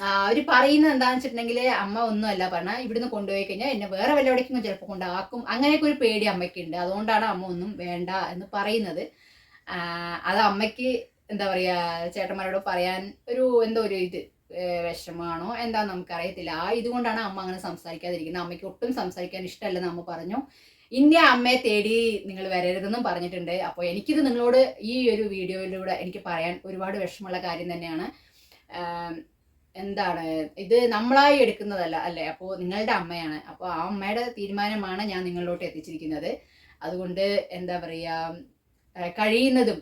അവർ പറയുന്നത് എന്താണെന്ന് വെച്ചിട്ടുണ്ടെങ്കിൽ അമ്മ ഒന്നുമല്ല പറഞ്ഞാൽ ഇവിടുന്ന് കൊണ്ടുപോയി കഴിഞ്ഞാൽ എന്നെ വേറെ വല്ലവിടേക്കും ചിലപ്പോൾ കൊണ്ടാക്കും, അങ്ങനെയൊക്കെ ഒരു പേടി അമ്മയ്ക്കുണ്ട്. അതുകൊണ്ടാണ് അമ്മ ഒന്നും വേണ്ട എന്ന് പറയുന്നത്. അത് അമ്മയ്ക്ക് എന്താ പറയുക, ചേട്ടന്മാരോട് പറയാൻ എന്തോ ഒരു വിഷമമാണോ എന്താന്ന് നമുക്കറിയത്തില്ല. ഇതുകൊണ്ടാണ് അമ്മ അങ്ങനെ സംസാരിക്കാതിരിക്കുന്നത്. അമ്മയ്ക്ക് ഒട്ടും സംസാരിക്കാൻ ഇഷ്ടമല്ലെന്ന് അമ്മ പറഞ്ഞു. ഇനി അമ്മയെ തേടി നിങ്ങൾ വരരുതെന്നും പറഞ്ഞിട്ടുണ്ട്. അപ്പോൾ എനിക്കിത് നിങ്ങളോട് ഈ ഒരു വീഡിയോയിലൂടെ എനിക്ക് പറയാൻ ഒരുപാട് വിഷമമുള്ള കാര്യം തന്നെയാണ്. എന്താണ് ഇത് നമ്മളായി എടുക്കുന്നതല്ല അല്ലേ, അപ്പോൾ നിങ്ങളുടെ അമ്മയാണ്. അപ്പോൾ ആ അമ്മയുടെ തീരുമാനമാണ് ഞാൻ നിങ്ങളിലോട്ട് എത്തിച്ചിരിക്കുന്നത്. അതുകൊണ്ട് എന്താ പറയുക, കഴിയുന്നതും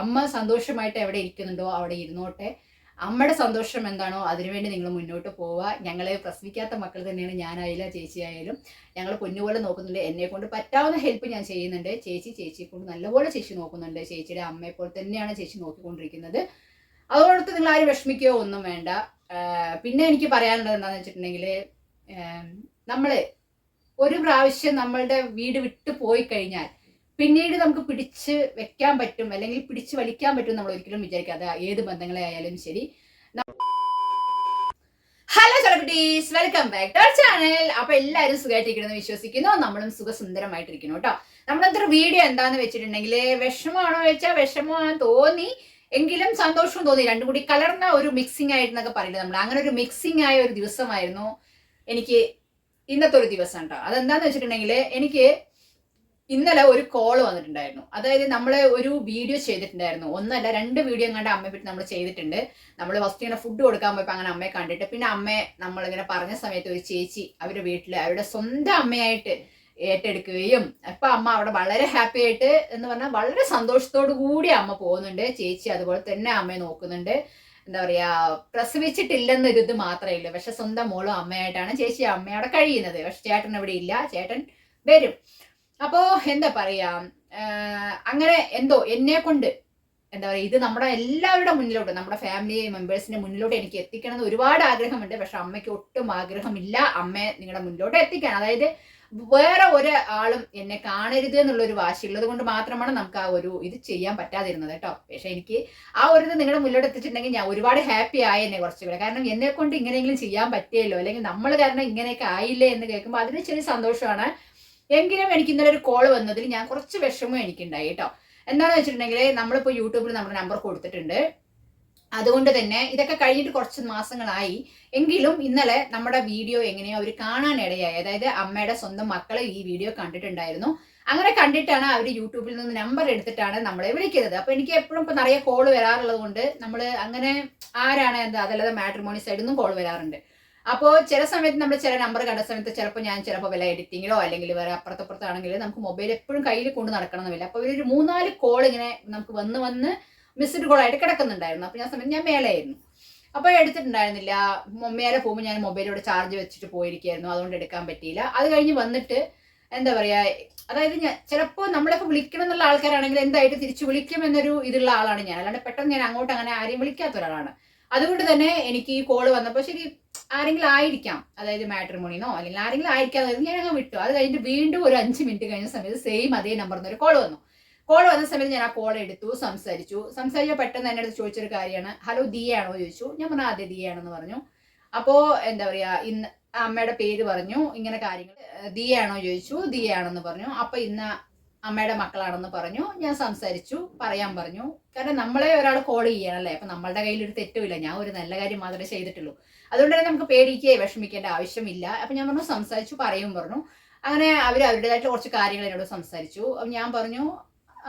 അമ്മ സന്തോഷമായിട്ട് എവിടെ ഇരിക്കുന്നുണ്ടോ അവിടെ ഇരുന്നോട്ടെ. അമ്മയുടെ സന്തോഷം എന്താണോ അതിനുവേണ്ടി നിങ്ങൾ മുന്നോട്ട് പോവുക. ഞങ്ങളെ പ്രസവിക്കാത്ത മക്കൾ തന്നെയാണ്, ഞാനായാലും ചേച്ചിയായാലും. ഞങ്ങൾ പൊന്നുപോലെ നോക്കുന്നുണ്ട്. എന്നെ കൊണ്ട് പറ്റാവുന്ന ഹെൽപ്പ് ഞാൻ ചെയ്യുന്നുണ്ട്. ചേച്ചിയെ കൊണ്ട് നല്ലപോലെ ചേച്ചി നോക്കുന്നുണ്ട്. ചേച്ചിയുടെ അമ്മയെ പോലെ തന്നെയാണ് ചേച്ചി നോക്കിക്കൊണ്ടിരിക്കുന്നത്. അതോടൊത്ത് നിങ്ങൾ ആരും വിഷമിക്കുകയോ ഒന്നും വേണ്ട. പിന്നെ എനിക്ക് പറയാനുള്ളത് എന്താണെന്ന് വെച്ചിട്ടുണ്ടെങ്കിൽ, നമ്മൾ ഒരു പ്രാവശ്യം നമ്മളുടെ വീട് വിട്ടു പോയി കഴിഞ്ഞാൽ പിന്നീട് നമുക്ക് പിടിച്ച് വെക്കാൻ പറ്റും, അല്ലെങ്കിൽ പിടിച്ച് വലിക്കാൻ പറ്റും നമ്മൾ ഒരിക്കലും വിചാരിക്കാതെ, ഏത് ബന്ധങ്ങളെ ആയാലും ശരി. Hello celebrities, welcome back to our channel. അപ്പൊ എല്ലാവരും സുഖമായിട്ടിരിക്കണമെന്ന് വിശ്വസിക്കുന്നു. നമ്മളും സുഖസുന്ദരമായിട്ടിരിക്കുന്നു കേട്ടോ. നമ്മളെന്തൊരു വീഡിയോ എന്താന്ന് വെച്ചിട്ടുണ്ടെങ്കിൽ, വിഷമമാണോ വെച്ചാൽ വിഷമമാണെന്ന് തോന്നി, എങ്കിലും സന്തോഷവും തോന്നി. രണ്ടും കൂടി കലർന്ന ഒരു മിക്സിംഗ് ആയിട്ടെന്നൊക്കെ പറയുന്നത് നമ്മൾ. അങ്ങനെ ഒരു മിക്സിംഗ് ആയ ഒരു ദിവസമായിരുന്നു എനിക്ക് ഇന്നത്തെ ഒരു ദിവസം കേട്ടോ. അതെന്താന്ന് വെച്ചിട്ടുണ്ടെങ്കിൽ, എനിക്ക് ഇന്നലെ ഒരു കോള് വന്നിട്ടുണ്ടായിരുന്നു. അതായത് നമ്മൾ ഒരു വീഡിയോ ചെയ്തിട്ടുണ്ടായിരുന്നു, ഒന്നല്ല 2 വീഡിയോ എങ്ങാണ്ട് അമ്മയെ പറ്റി നമ്മൾ ചെയ്തിട്ടുണ്ട്. നമ്മൾ ഫസ്റ്റ് ഇങ്ങനെ ഫുഡ് കൊടുക്കാൻ പോയപ്പോൾ അങ്ങനെ അമ്മയെ കണ്ടിട്ട്, പിന്നെ അമ്മയെ നമ്മളിങ്ങനെ പറഞ്ഞ സമയത്ത് ഒരു ചേച്ചി അവരുടെ വീട്ടിൽ അവരുടെ സ്വന്തം അമ്മയായിട്ട് ഏറ്റെടുക്കുകയും, ഇപ്പൊ അമ്മ അവിടെ വളരെ ഹാപ്പി ആയിട്ട് എന്ന് പറഞ്ഞാൽ വളരെ സന്തോഷത്തോടു കൂടി അമ്മ പോകുന്നുണ്ട്. ചേച്ചി അതുപോലെ തന്നെ അമ്മയെ നോക്കുന്നുണ്ട്. എന്താ പറയാ, പ്രസവിച്ചിട്ടില്ലെന്നൊരു ഇത് മാത്രമേ ഉള്ളൂ. പക്ഷെ സ്വന്തം മോളും അമ്മയായിട്ടാണ് ചേച്ചി അമ്മയോടെ കഴിയുന്നത്. പക്ഷെ ചേട്ടൻ ഇവിടെ ഇല്ല, ചേട്ടൻ വരും. അപ്പോ എന്താ പറയാ, അങ്ങനെ എന്തോ എന്നെ കൊണ്ട് എന്താ പറയുക, ഇത് നമ്മുടെ എല്ലാവരുടെ മുന്നിലോട്ട്, നമ്മുടെ ഫാമിലി മെമ്പേഴ്സിന്റെ മുന്നിലോട്ട് എനിക്ക് എത്തിക്കണം എന്ന് ഒരുപാട് ആഗ്രഹമുണ്ട്. പക്ഷെ അമ്മയ്ക്ക് ഒട്ടും ആഗ്രഹമില്ല അമ്മയെ നിങ്ങളുടെ മുന്നിലോട്ട് എത്തിക്കാൻ. അതായത് വേറെ ഒരാളും എന്നെ കാണരുത് എന്നുള്ളൊരു വാശിയുള്ളത് കൊണ്ട് മാത്രമാണ് നമുക്ക് ആ ഒരു ഇത് ചെയ്യാൻ പറ്റാതിരുന്നത് കേട്ടോ. പക്ഷെ എനിക്ക് ആ ഒരു ഇത് നിങ്ങളുടെ മുന്നിലോട്ട് എത്തിച്ചിട്ടുണ്ടെങ്കിൽ ഞാൻ ഒരുപാട് ഹാപ്പി ആയെന്നെ കുറച്ചുകൂടെ. കാരണം എന്നെ കൊണ്ട് ഇങ്ങനെയെങ്കിലും ചെയ്യാൻ പറ്റിയല്ലോ, അല്ലെങ്കിൽ നമ്മൾ കാരണം ഇങ്ങനെയൊക്കെ ആയില്ലേ എന്ന് കേൾക്കുമ്പോൾ അതിന് ചെറിയ സന്തോഷമാണ്. എങ്കിലും എനിക്ക് ഇന്നലെ ഒരു കോള് വന്നതിൽ ഞാൻ കുറച്ച് വിഷമം എനിക്കുണ്ടായി കേട്ടോ. എന്താണെന്ന് വെച്ചിട്ടുണ്ടെങ്കിൽ, നമ്മളിപ്പോൾ യൂട്യൂബിൽ നമ്മുടെ നമ്പർ കൊടുത്തിട്ടുണ്ട്. അതുകൊണ്ട് തന്നെ ഇതൊക്കെ കഴിഞ്ഞിട്ട് കുറച്ച് മാസങ്ങളായി. എങ്കിലും ഇന്നലെ നമ്മുടെ വീഡിയോ എങ്ങനെയോ അവർ കാണാനിടയായി. അതായത് അമ്മയുടെ സ്വന്തം മക്കൾ ഈ വീഡിയോ കണ്ടിട്ടുണ്ടായിരുന്നു. അങ്ങനെ കണ്ടിട്ടാണ് അവർ യൂട്യൂബിൽ നിന്ന് നമ്പർ എടുത്തിട്ടാണ് നമ്മളെ വിളിക്കുന്നത്. അപ്പൊ എനിക്ക് എപ്പോഴും ഇപ്പൊ നിറയെ കോള് വരാറുള്ളത് കൊണ്ട് നമ്മൾ അങ്ങനെ ആരാണ് എന്താ, അതല്ലാതെ മാട്രിമോണി സൈഡിൽ നിന്നും കോള് വരാറുണ്ട്. അപ്പോൾ ചില സമയത്ത് നമ്മൾ ചില നമ്പർ കണ്ട സമയത്ത് ചിലപ്പോൾ വല്ല എഡിറ്റിങ്ങിലോ അല്ലെങ്കിൽ വേറെ അപ്പുറത്തപ്പുറത്താണെങ്കിൽ നമുക്ക് മൊബൈൽ എപ്പോഴും കയ്യിൽ കൊണ്ട് നടക്കണമെന്നില്ല. അപ്പോൾ ഒരു 3-4 കോൾ ഇങ്ങനെ നമുക്ക് വന്ന് മിസ്ഡ് കോൾ ആയിട്ട് കിടക്കുന്നുണ്ടായിരുന്നു. അപ്പോൾ സമയത്ത് ഞാൻ മേലെയായിരുന്നു, അപ്പോൾ എടുത്തിട്ടുണ്ടായിരുന്നില്ല. മേലെ പോകുമ്പോൾ ഞാൻ മൊബൈലിലൂടെ ചാർജ് വെച്ചിട്ട് പോയിരിക്കുകയായിരുന്നു, അതുകൊണ്ട് എടുക്കാൻ പറ്റിയില്ല. അത് കഴിഞ്ഞ് വന്നിട്ട് എന്താ പറയാ, അതായത് ഞാൻ ചിലപ്പോൾ നമ്മളൊക്കെ വിളിക്കണം എന്നുള്ള ആൾക്കാരാണെങ്കിൽ എന്തായിട്ട് തിരിച്ചു വിളിക്കും എന്നൊരു ഇതുള്ള ആളാണ് ഞാൻ. അല്ലാണ്ട് പെട്ടെന്ന് ഞാൻ അങ്ങോട്ട് അങ്ങനെ ആരെയും വിളിക്കാത്ത ഒരാളാണ്. അതുകൊണ്ട് തന്നെ എനിക്ക് ഈ കോള് വന്നപ്പോൾ ശരി ആരെങ്കിലും ആയിരിക്കാം, അതായത് മാട്രിമോണിന്നോ അല്ലെങ്കിൽ ആരെങ്കിലും ആയിരിക്കാം, ഞാൻ അങ്ങ് വിട്ടു. അത് കഴിഞ്ഞിട്ട് വീണ്ടും ഒരു 5 മിനിറ്റ് കഴിഞ്ഞ സമയത്ത് സെയിം അതേ നമ്പറിൽ നിന്ന് ഒരു കോള് വന്നു. കോള് വന്ന സമയത്ത് ഞാൻ ആ കോൾ എടുത്തു, സംസാരിച്ചപ്പോൾ പെട്ടെന്ന് എന്നെ അടുത്ത് ചോദിച്ചൊരു കാര്യമാണ്, ഹലോ ദിയാണോ ചോദിച്ചു. ഞാൻ പറഞ്ഞു അതെ ദിയാണെന്ന് പറഞ്ഞു. അപ്പോൾ എന്താ പറയാ, ഇന്ന് അമ്മയുടെ പേര് പറഞ്ഞു, ഇങ്ങനെ കാര്യങ്ങൾ. ദിയാണോ ചോദിച്ചു, ദിയാണെന്ന് പറഞ്ഞു. അപ്പൊ ഇന്ന് അമ്മയുടെ മക്കളാണെന്ന് പറഞ്ഞു. ഞാൻ സംസാരിച്ചു, പറയാൻ പറഞ്ഞു. കാരണം നമ്മളെ ഒരാൾ കോൾ ചെയ്യണല്ലേ, അപ്പൊ നമ്മളുടെ കയ്യിൽ ഒരു തെറ്റുമില്ല. ഞാൻ ഒരു നല്ല കാര്യം മാത്രമേ ചെയ്തിട്ടുള്ളൂ. അതുകൊണ്ട് തന്നെ നമുക്ക് പേടിക്കുകയോ വിഷമിക്കേണ്ട ആവശ്യമില്ല. അപ്പൊ ഞാൻ പറഞ്ഞു സംസാരിച്ചു, പറയും പറഞ്ഞു. അങ്ങനെ അവർ അവരുടേതായിട്ട് കുറച്ച് കാര്യങ്ങൾ എന്നോട് സംസാരിച്ചു. ഞാൻ പറഞ്ഞു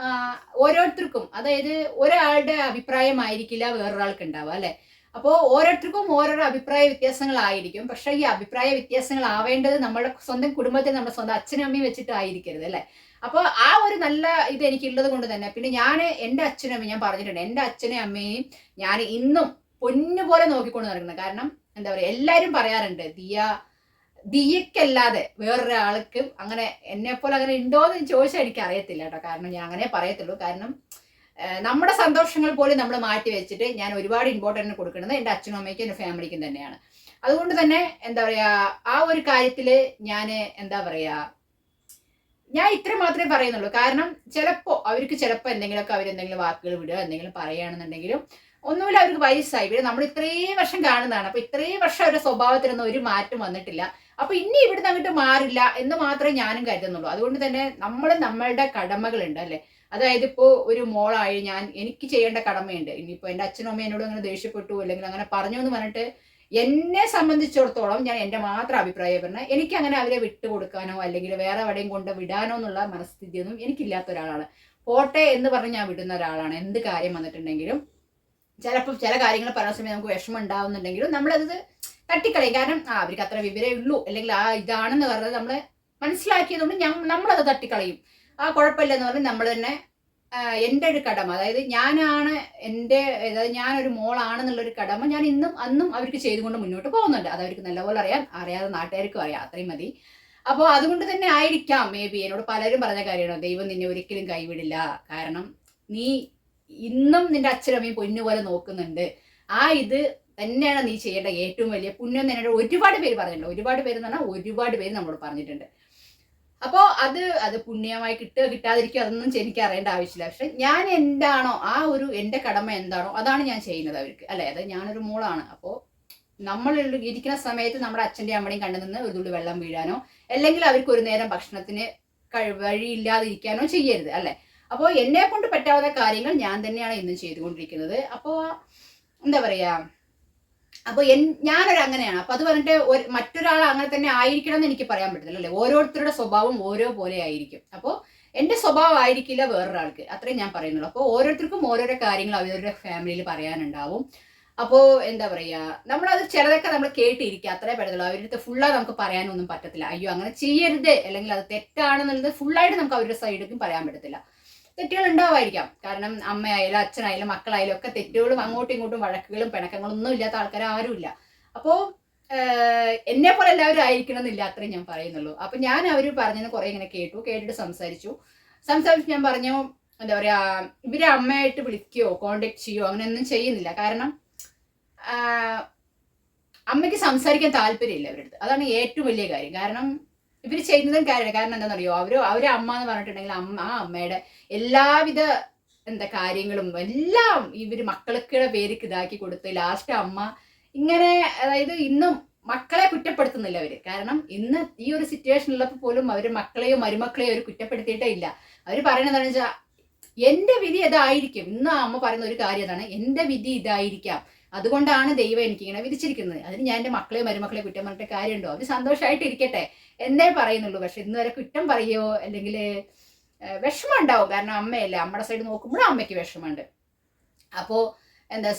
ഓരോരുത്തർക്കും, അതായത് ഒരാളുടെ അഭിപ്രായമായിരിക്കില്ല വേറൊരാൾക്ക് ഉണ്ടാവുക അല്ലെ. അപ്പോൾ ഓരോരുത്തർക്കും ഓരോരോ അഭിപ്രായ വ്യത്യാസങ്ങളായിരിക്കും. പക്ഷെ ഈ അഭിപ്രായ വ്യത്യാസങ്ങൾ ആവേണ്ടത് നമ്മുടെ സ്വന്തം കുടുംബത്തിൽ നമ്മുടെ സ്വന്തം അച്ഛനും അമ്മയും വെച്ചിട്ടായിരിക്കരുത് അല്ലെ. അപ്പോൾ ആ ഒരു നല്ല ഇത് എനിക്കുള്ളത് കൊണ്ട് തന്നെ, പിന്നെ ഞാൻ എൻ്റെ അച്ഛനും അമ്മയും, ഞാൻ പറഞ്ഞിട്ടുണ്ട്, എൻ്റെ അച്ഛനെയും അമ്മയും ഞാൻ ഇന്നും പൊന്നുപോലെ നോക്കിക്കൊണ്ട് നടക്കുന്നത്. കാരണം എന്താ പറയുക, എല്ലാവരും പറയാറുണ്ട് ദിയക്കല്ലാതെ വേറൊരാൾക്ക് അങ്ങനെ എന്നെപ്പോലെ അങ്ങനെ ഉണ്ടോ എന്ന് ചോദിച്ചാൽ എനിക്ക് അറിയത്തില്ല കേട്ടോ. കാരണം ഞാൻ അങ്ങനെ പറയത്തുള്ളൂ. കാരണം നമ്മുടെ സന്തോഷങ്ങൾ പോലും നമ്മൾ മാറ്റി വെച്ചിട്ട് ഞാൻ ഒരുപാട് ഇമ്പോർട്ടൻറ്റ് കൊടുക്കുന്നത് എൻ്റെ അച്ഛനും അമ്മയ്ക്കും എൻ്റെ ഫാമിലിക്കും തന്നെയാണ്. അതുകൊണ്ട് തന്നെ എന്താ പറയുക, ആ ഒരു കാര്യത്തിൽ ഞാൻ എന്താ പറയുക, ഞാൻ ഇത്ര മാത്രമേ പറയുന്നുള്ളൂ. കാരണം ചിലപ്പോൾ അവർക്ക് എന്തെങ്കിലുമൊക്കെ അവരെന്തെങ്കിലും വാക്കുകൾ വിടുക എന്തെങ്കിലും പറയുകയാണെന്നുണ്ടെങ്കിലും ഒന്നുമില്ല, അവർക്ക് വയസ്സായി. പിന്നെ നമ്മൾ ഇത്രയും വർഷം കാണുന്നതാണ്. അപ്പൊ ഇത്രയും വർഷം അവരുടെ സ്വഭാവത്തിനൊന്നും ഒരു മാറ്റം വന്നിട്ടില്ല. അപ്പൊ ഇനി ഇവിടുന്ന് അങ്ങോട്ട് മാറില്ല എന്ന് മാത്രമേ ഞാനും കരുതുന്നുള്ളൂ. അതുകൊണ്ട് തന്നെ നമ്മളുടെ കടമകളുണ്ട് അല്ലെ. അതായത് ഇപ്പോ ഒരു മോളായി എനിക്ക് ചെയ്യേണ്ട കടമയുണ്ട്. ഇനിയിപ്പോ എന്റെ അച്ഛനും അമ്മയും എന്നോട് അങ്ങനെ ദേഷ്യപ്പെട്ടു അല്ലെങ്കിൽ അങ്ങനെ പറഞ്ഞു എന്ന് പറഞ്ഞിട്ട് എന്നെ സംബന്ധിച്ചിടത്തോളം ഞാൻ എന്റെ മാത്രം അഭിപ്രായം പറഞ്ഞാൽ എനിക്ക് അങ്ങനെ അവരെ വിട്ടുകൊടുക്കാനോ അല്ലെങ്കിൽ വേറെ എവിടെയും കൊണ്ട് വിടാനോ എന്നുള്ള മനസ്ഥിതിയൊന്നും എനിക്കില്ലാത്ത ഒരാളാണ്. പോട്ടെ എന്ന് പറഞ്ഞ് ഞാൻ വിടുന്ന ഒരാളാണ്. എന്ത് കാര്യം വന്നിട്ടുണ്ടെങ്കിലും ചിലപ്പോൾ ചില കാര്യങ്ങൾ പറയുന്ന സമയത്ത് നമുക്ക് വിഷമം ഉണ്ടാവുന്നുണ്ടെങ്കിലും നമ്മളത് തട്ടിക്കളയും. കാരണം അവർക്ക് അത്ര വിവരമേ ഉള്ളൂ അല്ലെങ്കിൽ ഇതാണെന്ന് പറഞ്ഞത് നമ്മൾ മനസ്സിലാക്കിയതുകൊണ്ട് നമ്മളത് തട്ടിക്കളയും. കുഴപ്പമില്ലെന്ന് പറഞ്ഞ് നമ്മൾ തന്നെ എൻ്റെ ഒരു കടമ, അതായത് ഞാനാണ് അതായത് ഞാനൊരു മോളാണെന്നുള്ളൊരു കടമ ഞാൻ ഇന്നും അന്നും അവർക്ക് ചെയ്തുകൊണ്ട് മുന്നോട്ട് പോകുന്നുണ്ട്. അത് അവർക്ക് നല്ലപോലെ അറിയാതെ നാട്ടുകാർക്കും അറിയാം, അത്രയും മതി. അപ്പോൾ അതുകൊണ്ട് തന്നെ ആയിരിക്കാം മേ ബി എന്നോട് പലരും പറഞ്ഞ കാര്യമാണ്, ദൈവം നിന്നെ ഒരിക്കലും കൈവിടില്ല, കാരണം നീ ഇന്നും നിന്റെ അച്ഛനമ്മയും പൊന്നുപോലെ നോക്കുന്നുണ്ട്. ഇത് തന്നെയാണ് നീ ചെയ്യേണ്ട ഏറ്റവും വലിയ പുണ്യം എന്നോട് ഒരുപാട് പേര് പറഞ്ഞിട്ടുണ്ട്. ഒരുപാട് പേര് എന്ന് പറഞ്ഞാൽ ഒരുപാട് പേര് നമ്മളോട് പറഞ്ഞിട്ടുണ്ട്. അപ്പോൾ അത് പുണ്യമായി കിട്ടാതിരിക്കുക അതൊന്നും എനിക്ക് അറിയേണ്ട ആവശ്യമില്ല. പക്ഷെ ഞാൻ എന്താണോ എൻ്റെ കടമ എന്താണോ അതാണ് ഞാൻ ചെയ്യുന്നത് അവർക്ക്, അല്ലെ. അത് ഞാനൊരു മോളാണ്. അപ്പോൾ നമ്മൾ ഇരിക്കുന്ന സമയത്ത് നമ്മുടെ അച്ഛൻ്റെയും അമ്മയുടെയും കണ്ടു നിന്ന് ഒരു തുള്ളി വെള്ളം വീഴാനോ അല്ലെങ്കിൽ അവർക്ക് ഒരു നേരം ഭക്ഷണത്തിന് വഴിയില്ലാതിരിക്കാനോ ചെയ്യരുത്, അല്ലെ. അപ്പോൾ എന്നെ കൊണ്ട് പറ്റാവുന്ന കാര്യങ്ങൾ ഞാൻ തന്നെയാണ് ഇന്നും ചെയ്തുകൊണ്ടിരിക്കുന്നത്. അപ്പോൾ എന്താ പറയാ, അപ്പോൾ ഞാനൊരു അങ്ങനെയാണ്. അപ്പൊ അത് പറഞ്ഞിട്ട് മറ്റൊരാൾ അങ്ങനെ തന്നെ ആയിരിക്കണം എന്ന് എനിക്ക് പറയാൻ പറ്റില്ല, അല്ലെ. ഓരോരുത്തരുടെ സ്വഭാവം ഓരോ പോലെ ആയിരിക്കും. അപ്പോൾ എന്റെ സ്വഭാവം ആയിരിക്കില്ല വേറൊരാൾക്ക്, അത്രയും ഞാൻ പറയുന്നുള്ളൂ. അപ്പോൾ ഓരോരുത്തർക്കും ഓരോരോ കാര്യങ്ങൾ അവരുടെ ഫാമിലിയിൽ പറയാനുണ്ടാവും. അപ്പോൾ എന്താ പറയാ, നമ്മളത് ചിലതൊക്കെ നമ്മൾ കേട്ടിരിക്കുക, അത്രേ പറ്റത്തുള്ളൂ. അവരുടെ അടുത്ത് ഫുള്ളായി നമുക്ക് പറയാനൊന്നും പറ്റത്തില്ല. അയ്യോ അങ്ങനെ ചെയ്യരുത് അല്ലെങ്കിൽ അത് തെറ്റാണെന്നുള്ളത് ഫുള്ളായിട്ട് നമുക്ക് അവരുടെ സൈഡിലേക്കും പറയാൻ പറ്റത്തില്ല. തെറ്റുകൾ ഉണ്ടാവായിരിക്കാം, കാരണം അമ്മയായാലും അച്ഛനായാലും മക്കളായാലും ഒക്കെ തെറ്റുകളും അങ്ങോട്ടും ഇങ്ങോട്ടും വഴക്കുകളും പിണക്കങ്ങളും ഒന്നും ഇല്ലാത്ത ആൾക്കാർ ആരുമില്ല. അപ്പോൾ എന്നെ പോലെ എല്ലാവരും ആയിരിക്കണം എന്നില്ല, അത്രയും ഞാൻ പറയുന്നുള്ളൂ. അപ്പൊ ഞാൻ അവർ പറഞ്ഞെന്ന് കുറെ ഇങ്ങനെ കേട്ടിട്ട് സംസാരിച്ചു ഞാൻ പറഞ്ഞു, എന്താ പറയാ, ഇവരെ അമ്മയായിട്ട് വിളിക്കുകയോ കോണ്ടാക്ട് ചെയ്യുകയോ അങ്ങനെയൊന്നും ചെയ്യുന്നില്ല. കാരണം അമ്മയ്ക്ക് സംസാരിക്കാൻ താല്പര്യമില്ല അവരുടെ അടുത്ത്, അതാണ് ഏറ്റവും വലിയ കാര്യം. കാരണം ഇവർ ചെയ്യുന്നതും കാര്യമില്ല. കാരണം എന്താണെന്നറിയോ, അവരെ അമ്മ എന്ന് പറഞ്ഞിട്ടുണ്ടെങ്കിൽ അമ്മയുടെ എല്ലാവിധ കാര്യങ്ങളും എല്ലാം ഇവര് മക്കൾക്കുടെ പേർക്ക് ഇതാക്കി കൊടുത്ത് ലാസ്റ്റ് അമ്മ ഇങ്ങനെ, അതായത് ഇന്നും മക്കളെ കുറ്റപ്പെടുത്തുന്നില്ല അവര്. കാരണം ഇന്ന് ഈ ഒരു സിറ്റുവേഷനിലുള്ളപ്പോൾ പോലും അവര് മക്കളെയോ മരുമക്കളെയോ അവർ കുറ്റപ്പെടുത്തിയിട്ടേ ഇല്ല. അവര് പറയുന്നത് എന്താണെന്ന് വെച്ചാൽ എന്റെ വിധി ഇതായിരിക്കും. ഇന്ന് അമ്മ പറയുന്ന ഒരു കാര്യം അതാണ്, എന്റെ വിധി ഇതായിരിക്കാം, അതുകൊണ്ടാണ് ദൈവം എനിക്കിങ്ങനെ വിധിച്ചിരിക്കുന്നത്. അതിന് ഞാൻ എൻ്റെ മക്കളെയോ മരുമക്കളെയോ കുറ്റം പറഞ്ഞിട്ട് കാര്യമുണ്ടോ? അവർ സന്തോഷമായിട്ട് ഇരിക്കട്ടെ എന്നേ പറയുന്നുള്ളൂ. പക്ഷെ ഇന്ന് വരെ കുറ്റം പറയുകയോ അല്ലെങ്കിൽ വിഷമം ഉണ്ടാവും. കാരണം അമ്മയല്ലേ, അമ്മയുടെ സൈഡ് നോക്കുമ്പോഴും അമ്മയ്ക്ക് വിഷമമുണ്ട്. അപ്പോൾ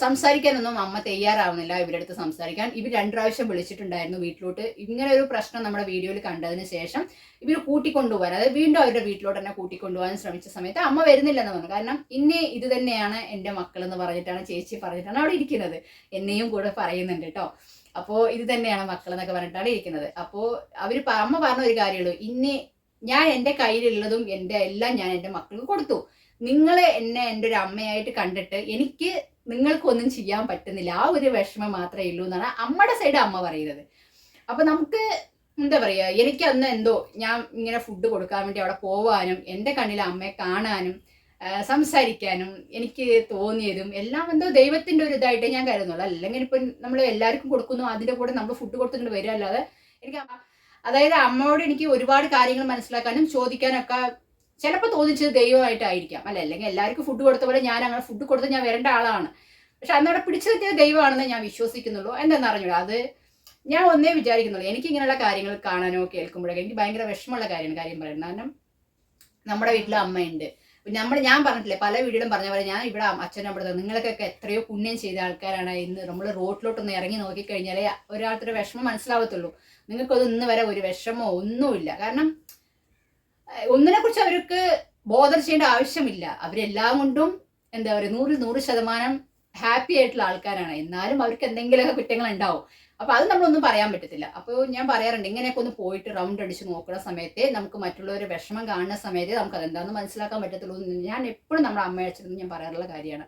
സംസാരിക്കാനൊന്നും അമ്മ തയ്യാറാവുന്നില്ല ഇവരുടെ അടുത്ത് സംസാരിക്കാൻ. ഇവർ 2 പ്രാവശ്യം വിളിച്ചിട്ടുണ്ടായിരുന്നു വീട്ടിലോട്ട്. ഇങ്ങനെ ഒരു പ്രശ്നം നമ്മുടെ വീഡിയോയിൽ കണ്ടതിന് ശേഷം ഇവർ കൂട്ടിക്കൊണ്ടുപോകാൻ, അതായത് വീണ്ടും അവരുടെ വീട്ടിലോട്ട് തന്നെ കൂട്ടിക്കൊണ്ടുപോകാൻ ശ്രമിച്ച സമയത്ത് അമ്മ വരുന്നില്ലെന്ന് പറഞ്ഞു. കാരണം ഇനി ഇത് തന്നെയാണ് എൻ്റെ മക്കൾ എന്ന് പറഞ്ഞിട്ടാണ് ചേച്ചി പറഞ്ഞിട്ടാണ് അവിടെ ഇരിക്കുന്നത്. എന്നെയും കൂടെ പറയുന്നുണ്ട് കേട്ടോ. അപ്പോൾ ഇത് തന്നെയാണ് മക്കൾ എന്നൊക്കെ പറഞ്ഞിട്ടാണ് ഇരിക്കുന്നത്. അപ്പോൾ അമ്മ പറഞ്ഞ ഒരു കാര്യമുള്ളൂ, ഇനി ഞാൻ എൻ്റെ കയ്യിലുള്ളതും എൻ്റെ എല്ലാം ഞാൻ എൻ്റെ മക്കൾക്ക് കൊടുത്തു. നിങ്ങൾ എന്നെ എൻ്റെ ഒരു അമ്മയായിട്ട് കണ്ടിട്ട് എനിക്ക് നിങ്ങൾക്കൊന്നും ചെയ്യാൻ പറ്റുന്നില്ല, ആ ഒരു വിഷമം മാത്രമേ ഉള്ളൂ എന്നാണ് അമ്മയുടെ സൈഡ് അമ്മ പറയുന്നത്. അപ്പൊ നമുക്ക് എന്താ പറയാ, എനിക്ക് അന്ന് ഞാൻ ഇങ്ങനെ ഫുഡ് കൊടുക്കാൻ വേണ്ടി അവിടെ പോവാനും എൻ്റെ കണ്ണിൽ അമ്മയെ കാണാനും സംസാരിക്കാനും എനിക്ക് തോന്നിയതും എല്ലാം ദൈവത്തിന്റെ ഒരു ഇതായിട്ട് ഞാൻ കരുതുന്നുള്ളൂ. അല്ലെങ്കിൽ ഇപ്പൊ നമ്മൾ എല്ലാവർക്കും കൊടുക്കുന്നു, അതിന്റെ കൂടെ നമ്മൾ ഫുഡ് കൊടുത്തിട്ട് വരിക. അല്ലാതെ എനിക്ക് അതായത് അമ്മയോട് എനിക്ക് ഒരുപാട് കാര്യങ്ങൾ മനസ്സിലാക്കാനും ചോദിക്കാനൊക്കെ ചിലപ്പോൾ തോന്നിച്ചത് ദൈവമായിട്ടായിരിക്കാം, അല്ലെങ്കിൽ എല്ലാവർക്കും ഫുഡ് കൊടുത്ത പോലെ ഞാൻ അങ്ങനെ ഫുഡ് കൊടുത്ത് ഞാൻ വരേണ്ട ആളാണ്. പക്ഷെ അന്നവിടെ പിടിച്ചു തെറ്റിയത് ദൈവമാണെന്ന് ഞാൻ വിശ്വസിക്കുന്നുള്ളൂ. എന്താണെന്ന് അറിഞ്ഞൂടാ, അത് ഞാൻ ഒന്നേ വിചാരിക്കുന്നുള്ളൂ. എനിക്ക് ഇങ്ങനെയുള്ള കാര്യങ്ങൾ കാണാനോ കേൾക്കുമ്പോഴൊക്കെ എനിക്ക് ഭയങ്കര വിഷമമുള്ള കാര്യം പറയുന്നത്. കാരണം നമ്മുടെ വീട്ടിൽ അമ്മയുണ്ട്. ഞാൻ പറഞ്ഞിട്ടില്ലേ പല വീഡിയോയിലും പറഞ്ഞ പോലെ, ഞാൻ ഇവിടെ അച്ഛനും അവിടെ നിങ്ങൾക്കൊക്കെ എത്രയോ പുണ്യം ചെയ്ത ആൾക്കാരാണ്. ഇന്ന് നമ്മൾ റോഡിലോട്ടൊന്ന് ഇറങ്ങി നോക്കിക്കഴിഞ്ഞാലേ ഒരാളുടെ വിഷമം മനസ്സിലാവത്തുള്ളൂ. നിങ്ങൾക്കത് ഇന്ന് വരെ ഒരു വിഷമോ ഒന്നുമില്ല. കാരണം ഒന്നിനെ കുറിച്ച് അവർക്ക് ബോധർ ചെയ്യേണ്ട ആവശ്യമില്ല. അവരെല്ലാം കൊണ്ടും എന്താ പറയുക 100% ഹാപ്പി ആയിട്ടുള്ള ആൾക്കാരാണ്. എന്നാലും അവർക്ക് എന്തെങ്കിലുമൊക്കെ കുറ്റങ്ങൾ ഉണ്ടാവും. അപ്പൊ അത് നമ്മളൊന്നും പറയാൻ പറ്റത്തില്ല. അപ്പോൾ ഞാൻ പറയാറുണ്ട്, ഇങ്ങനെയൊക്കെ ഒന്ന് പോയിട്ട് റൗണ്ട് അടിച്ച് നോക്കുന്ന സമയത്ത് നമുക്ക് മറ്റുള്ളവരെ വിഷമം കാണുന്ന സമയത്ത് നമുക്ക് അതെന്താണെന്ന് മനസ്സിലാക്കാൻ പറ്റത്തുള്ളൂ. ഞാൻ എപ്പോഴും നമ്മുടെ അമ്മയെ അച്ഛനും ഞാൻ പറയാറുള്ള കാര്യമാണ്.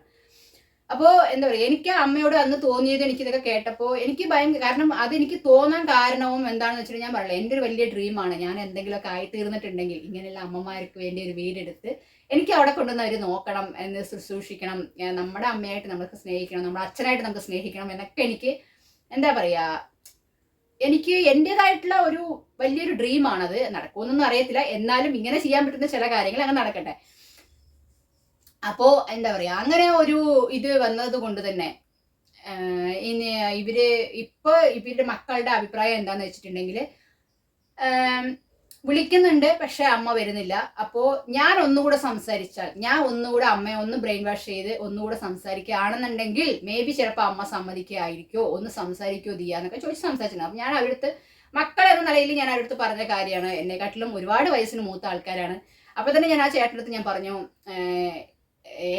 അപ്പോൾ എന്താ പറയുക, എനിക്ക് അമ്മയോട് അന്ന് തോന്നിയത് എനിക്കിതൊക്കെ കേട്ടപ്പോൾ എനിക്ക് ഭയങ്കര, കാരണം അതെനിക്ക് തോന്നാൻ കാരണവും എന്താണെന്ന് വെച്ചിട്ട് ഞാൻ പറയില്ല, എൻ്റെ ഒരു വലിയ ഡ്രീമാണ് ഞാൻ എന്തെങ്കിലുമൊക്കെ ആയി തീർന്നിട്ടുണ്ടെങ്കിൽ ഇങ്ങനെയുള്ള അമ്മമാർക്ക് വേണ്ടി ഒരു വീടെടുത്ത് എനിക്ക് അവിടെ കൊണ്ടുവന്ന് അവർ നോക്കണം, എന്ന് ശുശ്രൂഷിക്കണം, നമ്മുടെ അമ്മയായിട്ട് നമുക്ക് സ്നേഹിക്കണം, നമ്മുടെ അച്ഛനായിട്ട് നമുക്ക് സ്നേഹിക്കണം എന്നൊക്കെ എനിക്ക് എന്താ പറയുക, എനിക്ക് എൻ്റെതായിട്ടുള്ള ഒരു വലിയൊരു ഡ്രീമാണത്. നടക്കുമെന്നൊന്നും അറിയത്തില്ല, എന്നാലും ഇങ്ങനെ ചെയ്യാൻ പറ്റുന്ന ചില കാര്യങ്ങൾ അങ്ങനെ നടക്കട്ടെ. അപ്പോ എന്താ പറയാ, അങ്ങനെ ഒരു ഇത് വന്നത് കൊണ്ട് തന്നെ ഇനി ഇവരുടെ മക്കളുടെ അഭിപ്രായം എന്താന്ന് വെച്ചിട്ടുണ്ടെങ്കിൽ, വിളിക്കുന്നുണ്ട് പക്ഷെ അമ്മ വരുന്നില്ല. അപ്പോ ഞാൻ ഒന്നുകൂടെ സംസാരിച്ചാൽ, ഞാൻ ഒന്നുകൂടെ അമ്മയെ ഒന്ന് ബ്രെയിൻ വാഷ് ചെയ്ത് ഒന്നുകൂടെ സംസാരിക്കുകയാണെന്നുണ്ടെങ്കിൽ മേ ബി ചിലപ്പോൾ അമ്മ സമ്മതിക്കുകയായിരിക്കോ, ഒന്ന് സംസാരിക്കോ ദിയാന്നൊക്കെ ചോദിച്ച് സംസാരിച്ചിട്ടുണ്ട്. അപ്പം ഞാൻ അവരടുത്ത് മക്കൾ എന്ന നിലയിൽ ഞാൻ അവരടുത്ത് പറഞ്ഞ കാര്യമാണ്. എന്നെക്കാട്ടിലും ഒരുപാട് വയസ്സിന് മൂത്ത ആൾക്കാരാണ്. അപ്പൊ തന്നെ ഞാൻ ആ ചേട്ടനടുത്ത് ഞാൻ പറഞ്ഞു,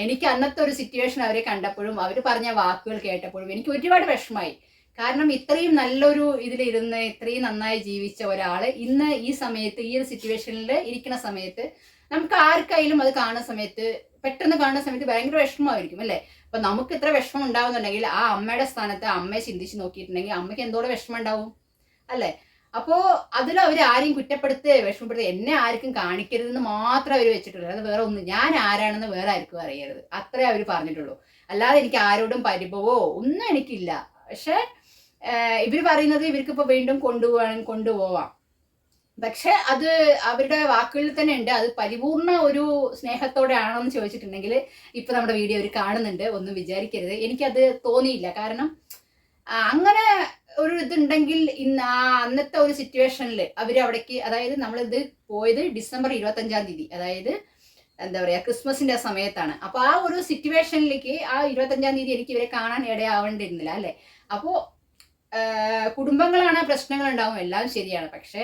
എനിക്ക് അന്നത്തെ ഒരു സിറ്റുവേഷൻ അവരെ കണ്ടപ്പോഴും അവർ പറഞ്ഞ വാക്കുകൾ കേട്ടപ്പോഴും എനിക്ക് ഒരുപാട് വിഷമമായി. കാരണം ഇത്രയും നല്ലൊരു ഇതിലിരുന്ന് ഇത്രയും നന്നായി ജീവിച്ച ഒരാള് ഇന്ന് ഈ സമയത്ത് ഈ ഒരു സിറ്റുവേഷനിൽ ഇരിക്കുന്ന സമയത്ത് നമുക്ക് ആർക്കായാലും അത് കാണുന്ന സമയത്ത്, പെട്ടെന്ന് കാണുന്ന സമയത്ത് ഭയങ്കര വിഷമമായിരിക്കും അല്ലേ. അപ്പൊ നമുക്ക് ഇത്ര വിഷമം ഉണ്ടാവുന്നുണ്ടെങ്കിൽ ആ അമ്മയുടെ സ്ഥാനത്ത് അമ്മയെ ചിന്തിച്ച് നോക്കിയിട്ടുണ്ടെങ്കിൽ അമ്മയ്ക്ക് എന്തോരം വിഷമം ഉണ്ടാവും അല്ലേ. അപ്പോ അതിൽ അവർ ആരെയും വിഷമപ്പെടുത്തുക എന്നെ ആർക്കും കാണിക്കരുതെന്ന് മാത്രമേ അവർ വെച്ചിട്ടുള്ളൂ. അത് വേറെ ഒന്നും, ഞാൻ ആരാണെന്ന് വേറെ ആർക്കും അറിയരുത്, അത്രേ അവർ പറഞ്ഞിട്ടുള്ളൂ. അല്ലാതെ എനിക്ക് ആരോടും പരിഭവോ ഒന്നും എനിക്കില്ല. പക്ഷെ ഇവർ പറയുന്നത് ഇവർക്കിപ്പോ വീണ്ടും കൊണ്ടുപോവാം. പക്ഷെ അത് അവരുടെ വാക്കുകളിൽ തന്നെ ഉണ്ട്. അത് പരിപൂർണ ഒരു സ്നേഹത്തോടെ ആണെന്ന് ചോദിച്ചിട്ടുണ്ടെങ്കിൽ ഇപ്പൊ നമ്മുടെ വീഡിയോ അവർ കാണുന്നുണ്ട്, ഒന്നും വിചാരിക്കരുത്. എനിക്കത് തോന്നിയില്ല. കാരണം അങ്ങനെ ഒരു ഇതുണ്ടെങ്കിൽ ഇന്ന് അന്നത്തെ ഒരു സിറ്റുവേഷനിൽ അവര് അവിടേക്ക്, അതായത് നമ്മളിത് പോയത് ഡിസംബർ 25-ാം തീയതി, അതായത് എന്താ പറയാ ക്രിസ്മസിന്റെ സമയത്താണ്. അപ്പൊ ആ ഒരു സിറ്റുവേഷനിലേക്ക് ആ 25-ാം തീയതി എനിക്ക് ഇവരെ കാണാൻ ഇടയാവേണ്ടിയിരുന്നില്ല അല്ലെ. അപ്പോ കുടുംബങ്ങളാണ്, പ്രശ്നങ്ങൾ ഉണ്ടാവും, എല്ലാം ശരിയാണ്. പക്ഷെ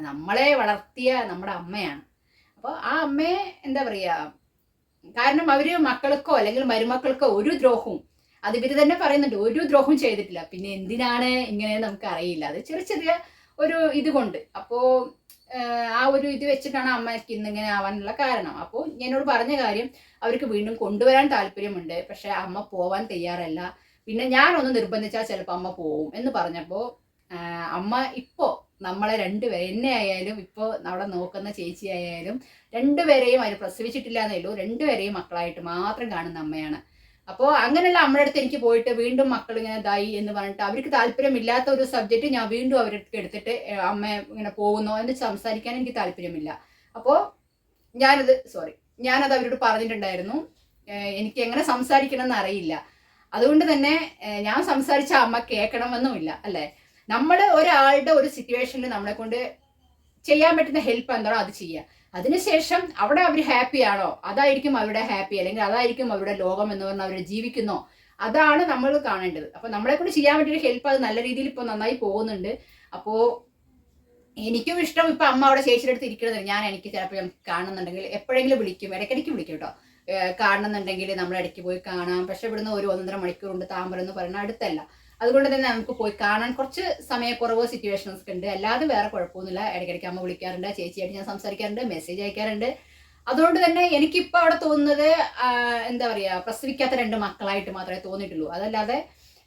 നമ്മളെ വളർത്തിയ നമ്മുടെ അമ്മയാണ്. അപ്പോൾ ആ അമ്മയെ എന്താ പറയാ, കാരണം അവര് മക്കൾക്കോ അല്ലെങ്കിൽ മരുമക്കൾക്കോ ഒരു ദ്രോഹവും, അത് ഇവര് തന്നെ പറയുന്നുണ്ട്, ഒരു ദ്രോഹവും ചെയ്തിട്ടില്ല. പിന്നെ എന്തിനാണ് ഇങ്ങനെ നമുക്ക് അറിയില്ല. അത് ചെറിയ ചെറിയ ഒരു ഇത് കൊണ്ട്. അപ്പോ ആ ഒരു ഇത് വെച്ചിട്ടാണ് അമ്മയ്ക്ക് ഇന്നിങ്ങനെ ആവാനുള്ള കാരണം. അപ്പോൾ എന്നോട് പറഞ്ഞ കാര്യം, അവർക്ക് വീണ്ടും കൊണ്ടുവരാൻ താല്പര്യമുണ്ട്, പക്ഷെ അമ്മ പോവാൻ തയ്യാറല്ല. പിന്നെ ഞാനൊന്ന് നിർബന്ധിച്ചാൽ ചിലപ്പോൾ അമ്മ പോവും എന്ന് പറഞ്ഞപ്പോൾ അമ്മ ഇപ്പോ നമ്മളെ രണ്ടുപേരെ, എന്നെ ആയാലും ഇപ്പോൾ അവിടെ നോക്കുന്ന ചേച്ചി ആയാലും രണ്ടുപേരെയും അവർ പ്രസവിച്ചിട്ടില്ല എന്നേ ഉള്ളൂ, രണ്ടുപേരെയും മക്കളായിട്ട് മാത്രം കാണുന്ന അമ്മയാണ്. അപ്പോൾ അങ്ങനെയുള്ള അമ്മയുടെ അടുത്ത് എനിക്ക് പോയിട്ട് വീണ്ടും മക്കൾ ഇങ്ങനെ ഇതായി എന്ന് പറഞ്ഞിട്ട് അവർക്ക് താല്പര്യമില്ലാത്ത ഒരു സബ്ജക്റ്റ് ഞാൻ വീണ്ടും അവർക്ക് എടുത്തിട്ട് അമ്മ ഇങ്ങനെ പോകുന്നോ എന്ന് സംസാരിക്കാൻ എനിക്ക് താല്പര്യമില്ല. അപ്പോൾ ഞാനത് അവരോട് പറഞ്ഞിട്ടുണ്ടായിരുന്നു, എനിക്ക് എങ്ങനെ സംസാരിക്കണം എന്ന് അറിയില്ല. അതുകൊണ്ട് തന്നെ ഞാൻ സംസാരിച്ച അമ്മ കേൾക്കണമെന്നുമില്ല അല്ലേ. നമ്മൾ ഒരാളുടെ ഒരു സിറ്റുവേഷനിൽ നമ്മളെ കൊണ്ട് ചെയ്യാൻ പറ്റുന്ന ഹെൽപ്പ് എന്താണോ അത് ചെയ്യുക. അതിനുശേഷം അവിടെ അവർ ഹാപ്പിയാണോ, അതായിരിക്കും അവരുടെ ഹാപ്പി, അല്ലെങ്കിൽ അതായിരിക്കും അവരുടെ ലോകം എന്ന് പറഞ്ഞാൽ അവർ ജീവിക്കുന്നോ, അതാണ് നമ്മൾ കാണേണ്ടത്. അപ്പൊ നമ്മളെ കൊണ്ട് ചെയ്യാൻ പറ്റിയ ഹെൽപ്പ് അത് നല്ല രീതിയിൽ ഇപ്പൊ നന്നായി പോകുന്നുണ്ട്. അപ്പോ എനിക്കും ഇഷ്ടം ഇപ്പൊ അമ്മ അവിടെ ചേച്ചിയുടെ അടുത്ത് ഇരിക്കുന്നത്. എനിക്ക് ചിലപ്പോൾ കാണുന്നുണ്ടെങ്കിൽ എപ്പോഴെങ്കിലും വിളിക്കും, ഇടയ്ക്കിടയ്ക്ക് വിളിക്കും കേട്ടോ. കാണുന്നുണ്ടെങ്കിൽ നമ്മൾ ഇടയ്ക്ക് പോയി കാണാം. പക്ഷെ ഇവിടുന്ന് 1-1.5 മണിക്കൂറുണ്ട് താമരം എന്ന് പറയുന്ന അടുത്തല്ല. അതുകൊണ്ട് തന്നെ നമുക്ക് പോയി കാണാൻ കുറച്ച് സമയക്കുറവോ സിറ്റുവേഷൻസ് ഉണ്ട്. അല്ലാതെ വേറെ കുഴപ്പമൊന്നുമില്ല. ഇടയ്ക്കിടയ്ക്ക് അമ്മ വിളിക്കാറുണ്ട്, ചേച്ചിയായിട്ട് ഞാൻ സംസാരിക്കാറുണ്ട്, മെസ്സേജ് അയക്കാറുണ്ട്. അതുകൊണ്ട് തന്നെ എനിക്കിപ്പോൾ അവിടെ തോന്നുന്നത് എന്താ പറയുക, പ്രസവിക്കാത്ത 2 മക്കളായിട്ട് മാത്രമേ തോന്നിയിട്ടുള്ളൂ. അതല്ലാതെ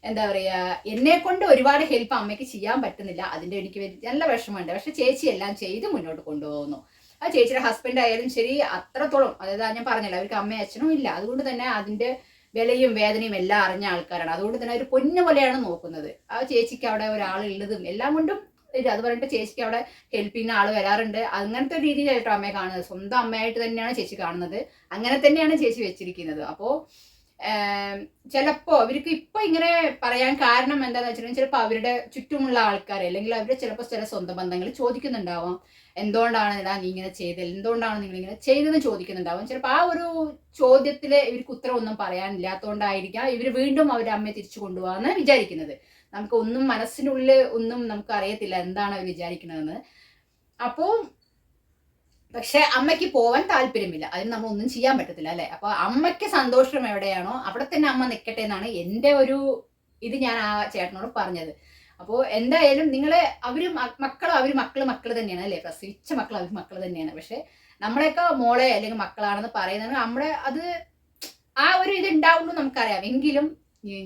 എന്താ പറയുക, എന്നെ കൊണ്ട് ഒരുപാട് ഹെൽപ്പ് അമ്മയ്ക്ക് ചെയ്യാൻ പറ്റുന്നില്ല. അതിൻ്റെ എനിക്ക് നല്ല വിഷമമുണ്ട്. പക്ഷെ ചേച്ചി എല്ലാം ചെയ്ത് മുന്നോട്ട് കൊണ്ടുപോകുന്നു. ആ ചേച്ചിയുടെ ഹസ്ബൻഡ് ആയാലും ശരി, അത്രത്തോളം, അതായത് ഞാൻ പറഞ്ഞല്ലോ അവർക്ക് അമ്മയും അച്ഛനും ഇല്ല. അതുകൊണ്ട് തന്നെ അതിൻ്റെ വിലയും വേദനയും എല്ലാം അറിഞ്ഞ ആൾക്കാരാണ്. അതുകൊണ്ട് തന്നെ ഒരു പൊന്നു പോലെയാണ് നോക്കുന്നത്. ആ ചേച്ചിക്ക് അവിടെ ഒരാളുള്ളതും എല്ലാം കൊണ്ടും അത് പറഞ്ഞിട്ട് ചേച്ചിക്ക് അവിടെ ഹെൽപ്പ് ചെയ്യുന്ന ആൾ വരാറുണ്ട്. അങ്ങനത്തെ ഒരു രീതിയിലായിട്ടോ അമ്മയെ കാണുന്നത്. സ്വന്തം അമ്മയായിട്ട് തന്നെയാണ് ചേച്ചി കാണുന്നത്. അങ്ങനെ തന്നെയാണ് ചേച്ചി വെച്ചിരിക്കുന്നത്. അപ്പോൾ ചിലപ്പോൾ അവർക്ക് ഇപ്പൊ ഇങ്ങനെ പറയാൻ കാരണം എന്താണെന്ന് വെച്ചിട്ടുണ്ടെങ്കിൽ, ചിലപ്പോൾ അവരുടെ ചുറ്റുമുള്ള ആൾക്കാർ അല്ലെങ്കിൽ അവരുടെ ചിലപ്പോൾ ചില സ്വന്തം ബന്ധങ്ങൾ ചോദിക്കുന്നുണ്ടാവാം, എന്തുകൊണ്ടാണ് നീ ഇങ്ങനെ ചെയ്തത്, എന്തുകൊണ്ടാണ് നിങ്ങൾ ഇങ്ങനെ ചെയ്തതെന്ന് ചോദിക്കുന്നുണ്ടാവും. ചിലപ്പോൾ ആ ഒരു ചോദ്യത്തിൽ ഇവർക്ക് ഉത്തരം ഒന്നും പറയാനില്ലാത്തതുകൊണ്ടായിരിക്കാം ഇവർ വീണ്ടും അവരുടെ അമ്മയെ തിരിച്ചു കൊണ്ടുപോകാന്ന് വിചാരിക്കുന്നത്. നമുക്ക് ഒന്നും മനസ്സിനുള്ളിൽ ഒന്നും നമുക്ക് അറിയത്തില്ല എന്താണ് അവർ വിചാരിക്കുന്നതെന്ന്. അപ്പോൾ പക്ഷെ അമ്മയ്ക്ക് പോവാൻ താല്പര്യമില്ല, അതിന് നമ്മൾ ഒന്നും ചെയ്യാൻ പറ്റത്തില്ല അല്ലെ. അപ്പൊ അമ്മയ്ക്ക് സന്തോഷം എവിടെയാണോ അവിടെ തന്നെ അമ്മ നിൽക്കട്ടെ എന്നാണ് എൻ്റെ ഒരു ഇത് ഞാൻ ആ ചേട്ടനോട് പറഞ്ഞത്. അപ്പോൾ എന്തായാലും നിങ്ങളെ അവര് മക്കൾ തന്നെയാണ് അല്ലെ, പ്രസവിച്ച മക്കൾ അവർ മക്കൾ തന്നെയാണ്. പക്ഷെ നമ്മളെയൊക്കെ മോളെ അല്ലെങ്കിൽ മക്കളാണെന്ന് പറയുന്നത് നമ്മുടെ അത് ആ ഒരു ഇത് ഉണ്ടാവുള്ളൂ നമുക്കറിയാം. എങ്കിലും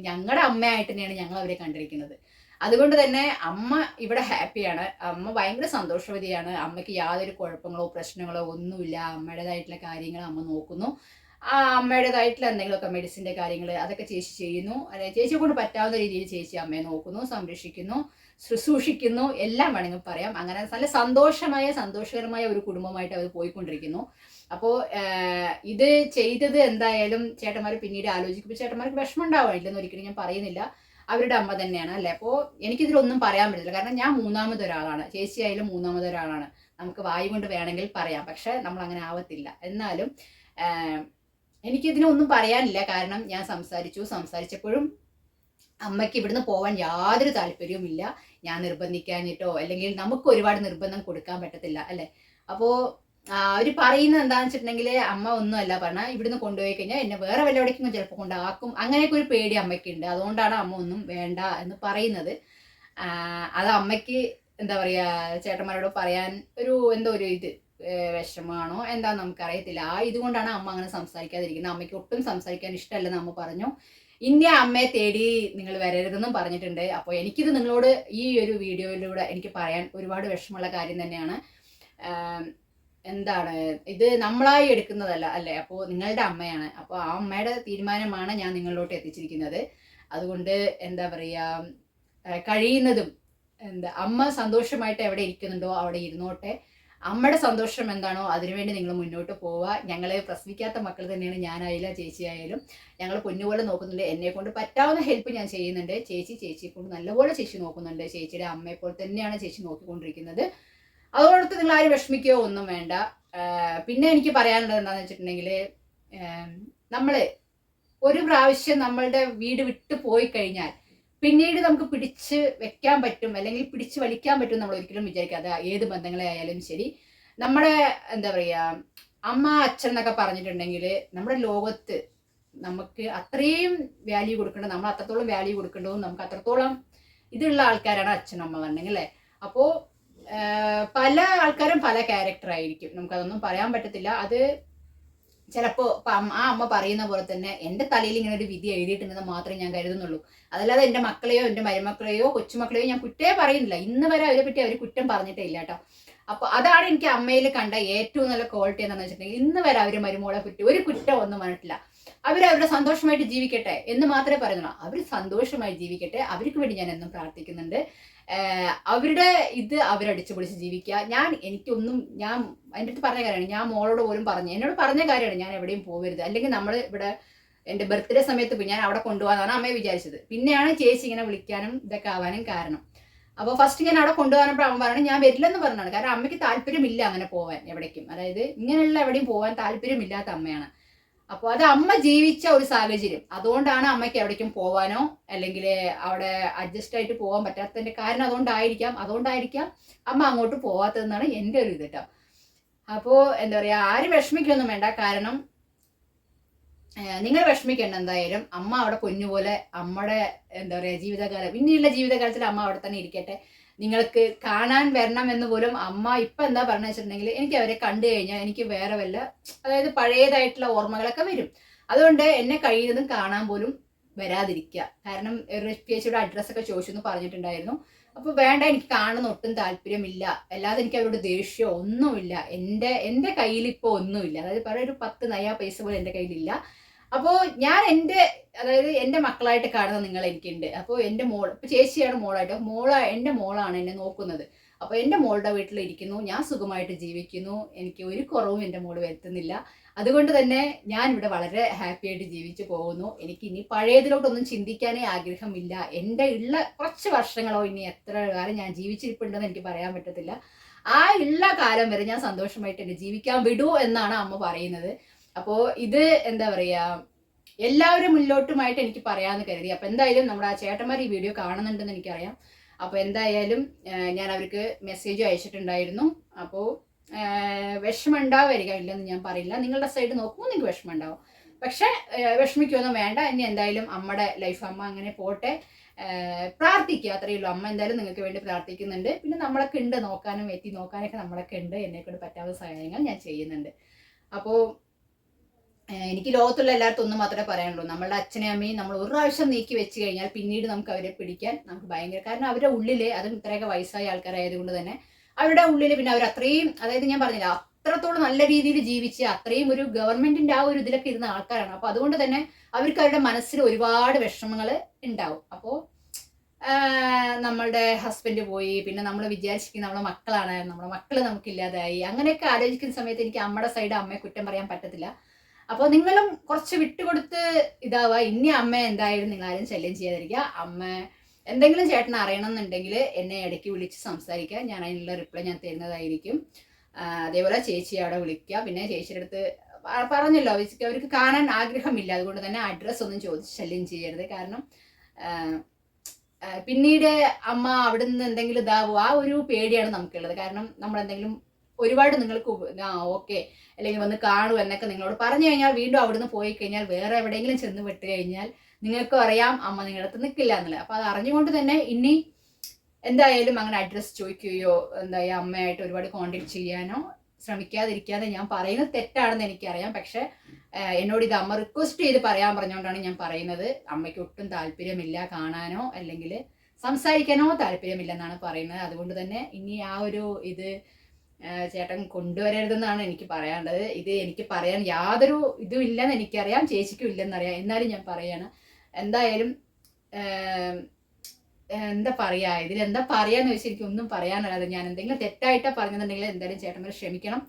ഞങ്ങളുടെ അമ്മയായിട്ട് തന്നെയാണ് ഞങ്ങൾ അവരെ കണ്ടിരിക്കുന്നത്. അതുകൊണ്ട് തന്നെ അമ്മ ഇവിടെ ഹാപ്പിയാണ്. അമ്മ ഭയങ്കര സന്തോഷവതിയാണ്. അമ്മയ്ക്ക് യാതൊരു കുഴപ്പങ്ങളോ പ്രശ്നങ്ങളോ ഒന്നുമില്ല. അമ്മയുടേതായിട്ടുള്ള കാര്യങ്ങൾ അമ്മ നോക്കുന്നു. ആ അമ്മയുടേതായിട്ടുള്ള എന്തെങ്കിലുമൊക്കെ മെഡിസിൻ്റെ കാര്യങ്ങൾ അതൊക്കെ ചേച്ചി ചെയ്യുന്നു. അല്ലെ ചേച്ചിയെ കൊണ്ട് പറ്റാവുന്ന രീതിയിൽ ചേച്ചി അമ്മയെ നോക്കുന്നു, സംരക്ഷിക്കുന്നു, ശുശ്രൂഷിക്കുന്നു, എല്ലാം വേണമെങ്കിൽ പറയാം. അങ്ങനെ നല്ല സന്തോഷകരമായ ഒരു കുടുംബമായിട്ട് അവർ പോയിക്കൊണ്ടിരിക്കുന്നു. അപ്പോൾ ഇത് ചെയ്തത് എന്തായാലും ചേട്ടന്മാർ പിന്നീട് ആലോചിക്കുമ്പോൾ ചേട്ടന്മാർക്ക് വിഷമം ഉണ്ടാവാനില്ലെന്ന് ഒരിക്കലും ഞാൻ പറയുന്നില്ല. അവരുടെ അമ്മ തന്നെയാണ് അല്ലേ. അപ്പോൾ എനിക്കിതിലൊന്നും പറയാൻ പറ്റില്ല. കാരണം ഞാൻ മൂന്നാമതൊരാളാണ്, ചേച്ചിയായാലും മൂന്നാമതൊരാളാണ്. നമുക്ക് വായു കൊണ്ട് വേണമെങ്കിൽ പറയാം, പക്ഷെ നമ്മൾ അങ്ങനെ ആവത്തില്ല. എന്നാലും എനിക്കിതിനൊന്നും പറയാനില്ല. കാരണം ഞാൻ സംസാരിച്ചപ്പോഴും അമ്മയ്ക്ക് ഇവിടുന്ന് പോകാൻ യാതൊരു താല്പര്യവുമില്ല. ഞാൻ നിർബന്ധിക്കാഞ്ഞിട്ടോ അല്ലെങ്കിൽ നമുക്ക് ഒരുപാട് നിർബന്ധം കൊടുക്കാൻ പറ്റത്തില്ല അല്ലേ. അപ്പോൾ അവർ പറയുന്നത് എന്താണെന്ന് വെച്ചിട്ടുണ്ടെങ്കിൽ അമ്മ ഒന്നുമല്ല പറഞ്ഞാൽ ഇവിടുന്ന് കൊണ്ടുപോയി കഴിഞ്ഞാൽ എന്നെ വേറെ വല്ലവിടേക്കും ചിലപ്പോൾ കൊണ്ടാക്കും, അങ്ങനെയൊക്കെ ഒരു പേടി അമ്മയ്ക്കുണ്ട്. അതുകൊണ്ടാണ് അമ്മ ഒന്നും വേണ്ട എന്ന് പറയുന്നത്. അത് അമ്മയ്ക്ക് എന്താ പറയുക, ചേട്ടന്മാരോട് പറയാൻ എന്തോ ഒരു ഇത് വിഷമമാണോ എന്താണെന്ന് നമുക്കറിയത്തില്ല. ഇതുകൊണ്ടാണ് അമ്മ അങ്ങനെ സംസാരിക്കാതിരിക്കുന്നത്. അമ്മയ്ക്ക് ഒട്ടും സംസാരിക്കാൻ ഇഷ്ടമല്ലെന്ന് അമ്മ പറഞ്ഞു. ഇനി അമ്മയെ തേടി നിങ്ങൾ വരരുതെന്നും പറഞ്ഞിട്ടുണ്ട്. അപ്പോൾ എനിക്കിത് നിങ്ങളോട് ഈ ഒരു വീഡിയോയിലൂടെ എനിക്ക് പറയാൻ ഒരുപാട് വിഷമമുള്ള കാര്യം തന്നെയാണ്. എന്താണ് ഇത് നമ്മളായി എടുക്കുന്നതല്ല അല്ലേ. അപ്പോൾ നിങ്ങളുടെ അമ്മയാണ്. അപ്പോൾ ആ അമ്മയുടെ തീരുമാനമാണ് ഞാൻ നിങ്ങളിലോട്ട് എത്തിച്ചിരിക്കുന്നത്. അതുകൊണ്ട് എന്താ പറയുക, കഴിയുന്നതും അമ്മ സന്തോഷമായിട്ട് എവിടെ ഇരിക്കുന്നുണ്ടോ അവിടെ ഇരുന്നോട്ടെ. അമ്മയുടെ സന്തോഷം എന്താണോ അതിനുവേണ്ടി നിങ്ങൾ മുന്നോട്ട് പോവുക. ഞങ്ങളെ പ്രസവിക്കാത്ത മക്കൾ തന്നെയാണ് ഞാനായാലും ചേച്ചിയായാലും. ഞങ്ങൾ പൊന്നുപോലെ നോക്കുന്നുണ്ട്. എന്നെ കൊണ്ട് പറ്റാവുന്ന ഹെൽപ്പ് ഞാൻ ചെയ്യുന്നുണ്ട്. ചേച്ചിയെ കൊണ്ട് നല്ലപോലെ ചേച്ചി നോക്കുന്നുണ്ട്. ചേച്ചിയുടെ അമ്മയെപ്പോലെ തന്നെയാണ് ചേച്ചി നോക്കിക്കൊണ്ടിരിക്കുന്നത്. അതോടൊത്ത് നിങ്ങൾ ആരും വിഷമിക്കുകയോ ഒന്നും വേണ്ട. പിന്നെ എനിക്ക് പറയാനുള്ളത് എന്താണെന്ന് വെച്ചിട്ടുണ്ടെങ്കിൽ, നമ്മൾ ഒരു പ്രാവശ്യം നമ്മളുടെ വീട് വിട്ട് പോയി കഴിഞ്ഞാൽ പിന്നീട് നമുക്ക് പിടിച്ച് വെക്കാൻ പറ്റും അല്ലെങ്കിൽ പിടിച്ച് വലിക്കാൻ പറ്റും നമ്മൾ ഒരിക്കലും വിചാരിക്കാതെ. ഏത് ബന്ധങ്ങളെ ആയാലും ശരി, നമ്മുടെ എന്താ പറയുക, അമ്മ അച്ഛൻ എന്നൊക്കെ പറഞ്ഞിട്ടുണ്ടെങ്കിൽ നമ്മുടെ ലോകത്ത് നമുക്ക് അത്രയും വാല്യൂ കൊടുക്കേണ്ടത്, നമ്മൾ അത്രത്തോളം വാല്യൂ കൊടുക്കേണ്ടതും നമുക്ക് അത്രത്തോളം ഇതുള്ള ആൾക്കാരാണ് അച്ഛൻ അമ്മ പറഞ്ഞെങ്കിൽ അല്ലേ. അപ്പോൾ പല ആൾക്കാരും പല ക്യാരക്ടർ ആയിരിക്കും, നമുക്കതൊന്നും പറയാൻ പറ്റത്തില്ല. അത് ചിലപ്പോൾ ആ അമ്മ പറയുന്ന പോലെ തന്നെ എൻ്റെ തലയിൽ ഇങ്ങനെ ഒരു വിധി എഴുതിയിട്ടുണ്ടെന്ന് മാത്രമേ ഞാൻ കരുതുന്നുള്ളൂ. അതല്ലാതെ എൻ്റെ മക്കളെയോ എൻ്റെ മരുമക്കളെയോ കൊച്ചുമക്കളെയോ ഞാൻ കുറ്റേ പറയുന്നില്ല. ഇന്ന് വരെ അവരെ പറ്റി അവർ കുറ്റം പറഞ്ഞിട്ടേ ഇല്ല കേട്ടോ. അപ്പോൾ അതാണ് എനിക്ക് അമ്മയിൽ കണ്ട ഏറ്റവും നല്ല ക്വാളിറ്റി എന്താണെന്ന് വെച്ചിട്ടുണ്ടെങ്കിൽ, ഇന്ന് വരെ അവർ മരുമോളെ പറ്റി ഒരു കുറ്റം ഒന്നും പറഞ്ഞിട്ടില്ല. അവരവരുടെ സന്തോഷമായിട്ട് ജീവിക്കട്ടെ എന്ന് മാത്രമേ പറയുന്നുള്ളൂ. അവർ സന്തോഷമായി ജീവിക്കട്ടെ, അവർക്ക് വേണ്ടി ഞാൻ എന്നും പ്രാർത്ഥിക്കുന്നുണ്ട്. അവരുടെ ഇത് അവരടിച്ചു പൊളിച്ച് ജീവിക്കുക. എനിക്കൊന്നും ഞാൻ എൻ്റെ അടുത്ത് പറഞ്ഞ കാര്യമാണ്. ഞാൻ മോളോട് പോലും എന്നോട് പറഞ്ഞ കാര്യമാണ്, ഞാൻ എവിടെയും പോകരുത്. അല്ലെങ്കിൽ നമ്മൾ ഇവിടെ എൻ്റെ ബർത്ത്ഡേ സമയത്ത് ഞാൻ അവിടെ കൊണ്ടുപോകാനാണ് അമ്മയെ വിചാരിച്ചത്. പിന്നെയാണ് ചേച്ചി ഇങ്ങനെ വിളിക്കാനും ഇതൊക്കെ ആവാനും കാരണം. അപ്പോൾ ഫസ്റ്റ് ഞാൻ അവിടെ കൊണ്ടുപോകാനപ്പോൾ അമ്മ പറഞ്ഞു ഞാൻ വരില്ലെന്ന് പറഞ്ഞാണ്. കാരണം അമ്മയ്ക്ക് താല്പര്യമില്ല അങ്ങനെ പോകാൻ എവിടേക്കും. അതായത് ഇങ്ങനെയുള്ള എവിടെയും പോകാൻ താല്പര്യമില്ലാത്ത അമ്മയാണ്. അപ്പോൾ അത് അമ്മ ജീവിച്ച ഒരു സാഹചര്യം. അതുകൊണ്ടാണ് അമ്മയ്ക്ക് എവിടേക്കും പോകാനോ അല്ലെങ്കിൽ അവിടെ അഡ്ജസ്റ്റ് ആയിട്ട് പോകാൻ പറ്റാത്തതിൻ്റെ കാരണം അതുകൊണ്ടായിരിക്കാം അമ്മ അങ്ങോട്ട് പോകാത്തതെന്നാണ് എൻ്റെ ഒരു ഇത് കേട്ടോ. അപ്പോൾ എന്താ പറയുക, ആരും വിഷമിക്കൊന്നും വേണ്ട. കാരണം നിങ്ങൾ വിഷമിക്കേണ്ട. എന്തായാലും അമ്മ അവിടെ പൊന്നുപോലെ അമ്മയുടെ എന്താ പറയുക ജീവിതകാലം, പിന്നെയുള്ള ജീവിതകാലത്തിൽ അമ്മ അവിടെ തന്നെ ഇരിക്കട്ടെ. നിങ്ങൾക്ക് കാണാൻ വരണം എന്ന് പോലും അമ്മ ഇപ്പം എന്താ പറഞ്ഞു വെച്ചിട്ടുണ്ടെങ്കിൽ, എനിക്ക് അവരെ കണ്ടു കഴിഞ്ഞാൽ എനിക്ക് വേറെ വല്ല അതായത് പഴയതായിട്ടുള്ള ഓർമ്മകളൊക്കെ വരും. അതുകൊണ്ട് എന്നെ കഴിയുന്നതും കാണാൻ പോലും വരാതിരിക്കുക. കാരണം ചേച്ചിയുടെ അഡ്രസ്സൊക്കെ ചോദിച്ചെന്ന് പറഞ്ഞിട്ടുണ്ടായിരുന്നു. അപ്പോൾ വേണ്ട, എനിക്ക് കാണുന്ന ഒട്ടും താല്പര്യമില്ല. അല്ലാതെ എനിക്ക് അവരോട് ദേഷ്യമോ ഒന്നുമില്ല. എൻ്റെ കയ്യിൽ ഇപ്പോൾ ഒന്നുമില്ല. അതായത് ഒരു 10 നയാ പൈസ പോലും എൻ്റെ കയ്യിലില്ല. അപ്പോൾ ഞാൻ അതായത് എൻ്റെ മക്കളായിട്ട് കാണുന്ന നിങ്ങൾ എനിക്കുണ്ട്. അപ്പോൾ എൻ്റെ മോൾ ഇപ്പോൾ ചേച്ചിയാണ് മോളായിട്ട്, എൻ്റെ മോളാണ് എന്നെ നോക്കുന്നത്. അപ്പോൾ എൻ്റെ മോളുടെ വീട്ടിൽ ഇരിക്കുന്നു, ഞാൻ സുഖമായിട്ട് ജീവിക്കുന്നു, എനിക്ക് ഒരു കുറവും എൻ്റെ മോള് വരുത്തുന്നില്ല. അതുകൊണ്ട് തന്നെ ഞാൻ ഇവിടെ വളരെ ഹാപ്പി ആയിട്ട് ജീവിച്ചു പോകുന്നു. എനിക്ക് ഇനി പഴയതിലോട്ടൊന്നും ചിന്തിക്കാനേ ആഗ്രഹമില്ല. എൻ്റെ ഉള്ള കുറച്ച് വർഷങ്ങളോ ഇനി എത്ര കാലം ഞാൻ ജീവിച്ചിരിപ്പുണ്ടെന്ന് എനിക്ക് പറയാൻ പറ്റത്തില്ല. ആ ഉള്ള കാലം വരെ ഞാൻ സന്തോഷമായിട്ട് എന്നെ ജീവിക്കാൻ വിടൂ എന്നാണ് അമ്മ പറയുന്നത്. അപ്പോൾ ഇത് എന്താ പറയുക, എല്ലാവരും മുന്നോട്ടുമായിട്ട് എനിക്ക് പറയാമെന്ന് കരുതി. അപ്പോൾ എന്തായാലും നമ്മുടെ ആ ചേട്ടന്മാർ ഈ വീഡിയോ കാണുന്നുണ്ടെന്ന് എനിക്കറിയാം. അപ്പോൾ എന്തായാലും ഞാൻ അവർക്ക് മെസ്സേജ് അയച്ചിട്ടുണ്ടായിരുന്നു. അപ്പോൾ വിഷമം ഉണ്ടാവുമായിരിക്കാം, ഇല്ലെന്ന് ഞാൻ പറയില്ല. നിങ്ങളുടെ സൈഡ് നോക്കുമ്പോൾ നിങ്ങൾക്ക് വിഷമം ഉണ്ടാവും. പക്ഷെ വിഷമിക്കൊന്നും വേണ്ട. ഇനി എന്തായാലും അമ്മയുടെ ലൈഫ് അമ്മ അങ്ങനെ പോട്ടെ, പ്രാർത്ഥിക്കുക, അത്രയേ ഉള്ളൂ. അമ്മ എന്തായാലും നിങ്ങൾക്ക് വേണ്ടി പ്രാർത്ഥിക്കുന്നുണ്ട്. പിന്നെ നമ്മളൊക്കെ ഉണ്ട്, നോക്കാനും എത്തി നോക്കാനൊക്കെ നമ്മളൊക്കെ ഉണ്ട്. എന്നെക്കൊണ്ട് പറ്റാവുന്ന സഹായങ്ങൾ ഞാൻ ചെയ്യുന്നുണ്ട്. അപ്പോൾ എനിക്ക് ലോകത്തുള്ള എല്ലാവർക്കും ഒന്നും മാത്രമേ പറയാനുള്ളൂ. നമ്മളുടെ അച്ഛനെയും അമ്മയും നമ്മൾ ഒരു പ്രാവശ്യം നീക്കി വെച്ച് കഴിഞ്ഞാൽ പിന്നീട് നമുക്ക് അവരെ പിടിക്കാൻ നമുക്ക് ഭയങ്കര, കാരണം അവരുടെ ഉള്ളിൽ, അതും ഇത്രയൊക്കെ വയസ്സായ ആൾക്കാരായതുകൊണ്ട് തന്നെ അവരുടെ ഉള്ളിൽ പിന്നെ അവർ അത്രയും, അതായത് ഞാൻ പറഞ്ഞില്ല, അത്രത്തോളം നല്ല രീതിയിൽ ജീവിച്ച് അത്രയും ഒരു ഗവൺമെന്റിന്റെ ആ ഒരു ഇതിലൊക്കെ ഇരുന്ന ആൾക്കാരാണ്. അപ്പൊ അതുകൊണ്ട് തന്നെ അവർക്ക് അവരുടെ മനസ്സിൽ ഒരുപാട് വിഷമങ്ങൾ ഉണ്ടാവും. അപ്പോൾ നമ്മളുടെ ഹസ്ബൻഡ് പോയി, പിന്നെ നമ്മൾ വിചാരിച്ചിരിക്കുന്ന നമ്മളെ മക്കളാണ്, നമ്മുടെ മക്കൾ നമുക്കില്ലാതായി, അങ്ങനെയൊക്കെ ആലോചിക്കുന്ന സമയത്ത് എനിക്ക് അമ്മയുടെ സൈഡ് അമ്മയെ കുറ്റം പറയാൻ പറ്റത്തില്ല. അപ്പോൾ നിങ്ങളും കുറച്ച് വിട്ടുകൊടുത്ത് ഇതാവുക. ഇനി അമ്മ എന്തായാലും നിങ്ങൾ ആരും ശല്യം ചെയ്യാതിരിക്കുക. അമ്മ എന്തെങ്കിലും ചേട്ടന് അറിയണം എന്നുണ്ടെങ്കിൽ എന്നെ ഇടയ്ക്ക് വിളിച്ച് സംസാരിക്കുക, ഞാൻ അതിനുള്ള റിപ്ലൈ ഞാൻ തരുന്നതായിരിക്കും. അതേപോലെ ചേച്ചി അവിടെ വിളിക്കുക. പിന്നെ ചേച്ചിയുടെ അടുത്ത് പറഞ്ഞല്ലോ, അവർക്ക് കാണാൻ ആഗ്രഹമില്ല, അതുകൊണ്ട് തന്നെ അഡ്രസ്സ് ഒന്നും ചോദിച്ച് ശല്യം ചെയ്യരുത്. കാരണം പിന്നീട് അമ്മ അവിടുന്ന് എന്തെങ്കിലും ഇതാവും, ആ ഒരു പേടിയാണ് നമുക്കുള്ളത്. കാരണം നമ്മൾ എന്തെങ്കിലും ഒരുപാട് നിങ്ങൾക്ക് ഓക്കെ അല്ലെങ്കിൽ വന്ന് കാണൂ എന്നൊക്കെ നിങ്ങളോട് പറഞ്ഞു കഴിഞ്ഞാൽ വീണ്ടും അവിടുന്ന് പോയി കഴിഞ്ഞാൽ വേറെ എവിടെയെങ്കിലും ചെന്ന് വിട്ട് കഴിഞ്ഞാൽ നിങ്ങൾക്കും അറിയാം അമ്മ നിങ്ങളുടെ അടുത്ത് നിൽക്കില്ല എന്നുള്ളത്. അപ്പോൾ അത് അറിഞ്ഞുകൊണ്ട് തന്നെ ഇനി എന്തായാലും അങ്ങനെ അഡ്രസ്സ് ചോദിക്കുകയോ എന്തായാലും അമ്മയായിട്ട് ഒരുപാട് കോണ്ടാക്ട് ചെയ്യാനോ ശ്രമിക്കാതിരിക്കാതെ. ഞാൻ പറയുന്നത് തെറ്റാണെന്ന് എനിക്കറിയാം, പക്ഷെ എന്നോട് ഇത് അമ്മ റിക്വസ്റ്റ് ചെയ്ത് പറയാൻ പറഞ്ഞുകൊണ്ടാണ് ഞാൻ പറയുന്നത്. അമ്മയ്ക്ക് ഒട്ടും താല്പര്യമില്ല കാണാനോ അല്ലെങ്കിൽ സംസാരിക്കാനോ താല്പര്യമില്ലെന്നാണ് പറയുന്നത്. അതുകൊണ്ട് തന്നെ ഇനി ആ ഒരു ഇത് ചേട്ടൻ കൊണ്ടുവരരുതെന്നാണ് എനിക്ക് പറയാനുള്ളത്. ഇത് എനിക്ക് പറയാൻ യാതൊരു ഇതും ഇല്ലെന്ന് എനിക്കറിയാം, ചേച്ചിക്കും ഇല്ലെന്നറിയാം, എന്നാലും ഞാൻ പറയാണ്. എന്തായാലും എന്താ പറയാ, ഇതിലെന്താ പറയാന്ന് വെച്ചാൽ എനിക്ക് ഒന്നും പറയാനല്ലാതെ, ഞാൻ എന്തെങ്കിലും തെറ്റായിട്ടാ പറഞ്ഞെന്നുണ്ടെങ്കിൽ എന്തായാലും ചേട്ടന്മാർ ക്ഷമിക്കണം.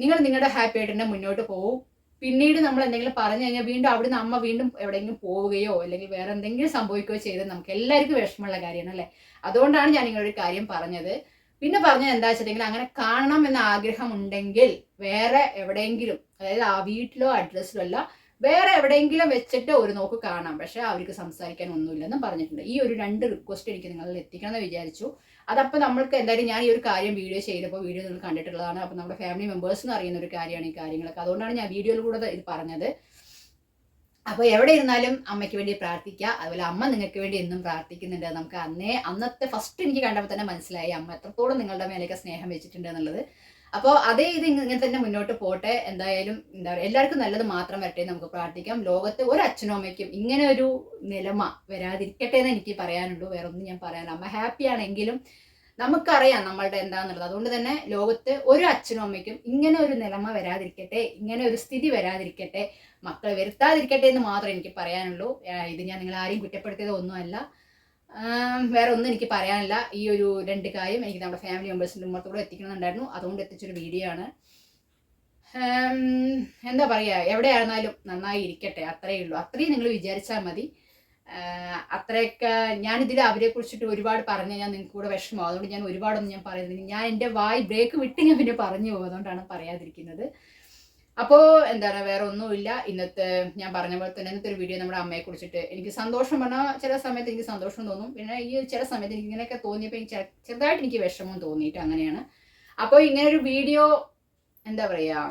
നിങ്ങൾ നിങ്ങളുടെ ഹാപ്പി ആയിട്ട് തന്നെ മുന്നോട്ട് പോകും. പിന്നീട് നമ്മൾ എന്തെങ്കിലും പറഞ്ഞു കഴിഞ്ഞാൽ വീണ്ടും അവിടുന്ന് അമ്മ വീണ്ടും എവിടെയെങ്കിലും പോവുകയോ അല്ലെങ്കിൽ വേറെ എന്തെങ്കിലും സംഭവിക്കുകയോ ചെയ്താൽ നമുക്ക് എല്ലാവർക്കും വിഷമമുള്ള കാര്യമാണ് അല്ലേ. അതുകൊണ്ടാണ് ഞാൻ നിങ്ങളൊരു കാര്യം പറഞ്ഞത്. പിന്നെ പറഞ്ഞത് എന്താ വെച്ചിട്ടുണ്ടെങ്കിൽ, അങ്ങനെ കാണണം എന്ന ആഗ്രഹം ഉണ്ടെങ്കിൽ വേറെ എവിടെയെങ്കിലും, അതായത് ആ വീട്ടിലോ അഡ്രസ്സിലോ അല്ല, വേറെ എവിടെയെങ്കിലും വെച്ചിട്ട് ഒരു നോക്ക് കാണാം, പക്ഷെ അവർക്ക് സംസാരിക്കാൻ ഒന്നുമില്ലെന്നും പറഞ്ഞിട്ടുണ്ട്. ഈ ഒരു 2 റിക്വസ്റ്റ് എനിക്ക് നിങ്ങളിൽ എത്തിക്കണം എന്ന് വിചാരിച്ചു. അതപ്പോൾ നമ്മൾക്ക് എന്തായാലും ഞാൻ ഈ ഒരു കാര്യം വീഡിയോ ചെയ്തപ്പോൾ വീഡിയോ നിങ്ങൾ കണ്ടിട്ടുള്ളതാണ്. അപ്പോൾ നമ്മുടെ ഫാമിലി മെമ്പേഴ്സിന് അറിയുന്ന ഒരു കാര്യമാണ് ഈ കാര്യങ്ങളൊക്കെ, അതുകൊണ്ടാണ് ഞാൻ വീഡിയോയിൽ കൂടെ ഇത് പറഞ്ഞത്. അപ്പോൾ എവിടെ ഇരുന്നാലും അമ്മയ്ക്ക് വേണ്ടി പ്രാർത്ഥിക്കുക. അതുപോലെ അമ്മ നിങ്ങൾക്ക് വേണ്ടി എന്നും പ്രാർത്ഥിക്കുന്നുണ്ട്. നമുക്ക് അന്നത്തെ ഫസ്റ്റ് എനിക്ക് കണ്ടപ്പോൾ തന്നെ മനസ്സിലായി അമ്മ എത്രത്തോളം നിങ്ങളുടെ മേലേക്ക് സ്നേഹം വെച്ചിട്ടുണ്ട് എന്നുള്ളത്. അപ്പോൾ അതേ ഇത് ഇങ്ങനെ തന്നെ മുന്നോട്ട് പോട്ടെ. എന്തായാലും എന്താ പറയുക, എല്ലാവർക്കും നല്ലത് മാത്രം വരട്ടെ നമുക്ക് പ്രാർത്ഥിക്കാം. ലോകത്ത് ഒരു അച്ഛനും അമ്മയ്ക്കും ഇങ്ങനെ ഒരു നിലമ വരാതിരിക്കട്ടെ എന്ന് എനിക്ക് പറയാനുള്ളൂ. വേറെ ഒന്നും ഞാൻ പറയാനില്ല. അമ്മ ഹാപ്പി ആണെങ്കിലും നമുക്കറിയാം നമ്മളുടെ എന്താണെന്നുള്ളത്. അതുകൊണ്ട് തന്നെ ലോകത്ത് ഒരു അച്ഛനും അമ്മയ്ക്കും ഇങ്ങനെ ഒരു നിലമ വരാതിരിക്കട്ടെ, ഇങ്ങനെ ഒരു സ്ഥിതി വരാതിരിക്കട്ടെ, മക്കൾ വരുത്താതിരിക്കട്ടെ എന്ന് മാത്രമേ എനിക്ക് പറയാനുള്ളൂ. ഇത് ഞാൻ നിങ്ങൾ ആരെയും കുറ്റപ്പെടുത്തിയത് ഒന്നുമല്ല, വേറെ ഒന്നും എനിക്ക് പറയാനില്ല. ഈ ഒരു 2 കാര്യം എനിക്ക് നമ്മുടെ ഫാമിലി മെമ്പേഴ്സിൻ്റെ മുമ്പത്തോടെ എത്തിക്കണമെന്നുണ്ടായിരുന്നു, അതുകൊണ്ട് എത്തിച്ചൊരു വീഡിയോ ആണ്. എന്താ പറയുക, എവിടെയായിരുന്നാലും നന്നായി ഇരിക്കട്ടെ, അത്രയേ ഉള്ളൂ. അത്രയും നിങ്ങൾ വിചാരിച്ചാൽ മതി. അത്രയൊക്കെ ഞാനിതിൽ അവരെ കുറിച്ചിട്ട് ഒരുപാട് പറഞ്ഞു കഴിഞ്ഞാൽ നിങ്ങൾക്ക് കൂടെ വിഷമം, അതുകൊണ്ട് ഞാൻ ഒരുപാടൊന്നും ഞാൻ പറയുന്നില്ല. ഞാൻ എൻ്റെ വായി ബ്രേക്ക് വിട്ട് ഞാൻ പിന്നെ പറഞ്ഞു പോകും, അതുകൊണ്ടാണ് പറയാതിരിക്കുന്നത്. അപ്പോൾ എന്താണ്, വേറെ ഒന്നുമില്ല. ഇന്നത്തെ ഞാൻ പറഞ്ഞ പോലെ തന്നെ ഇന്നത്തെ ഒരു വീഡിയോ നമ്മുടെ അമ്മയെ കുറിച്ചിട്ട്. എനിക്ക് സന്തോഷം പറഞ്ഞാൽ ചില സമയത്ത് എനിക്ക് സന്തോഷം തോന്നും, പിന്നെ ഈ ചില സമയത്ത് എനിക്ക് ഇങ്ങനെയൊക്കെ തോന്നിയപ്പോൾ എനിക്ക് ചെറുതായിട്ട് എനിക്ക് വിഷമം തോന്നിയിട്ട് അങ്ങനെയാണ്. അപ്പോൾ ഇങ്ങനെ ഒരു വീഡിയോ എന്താ പറയുക,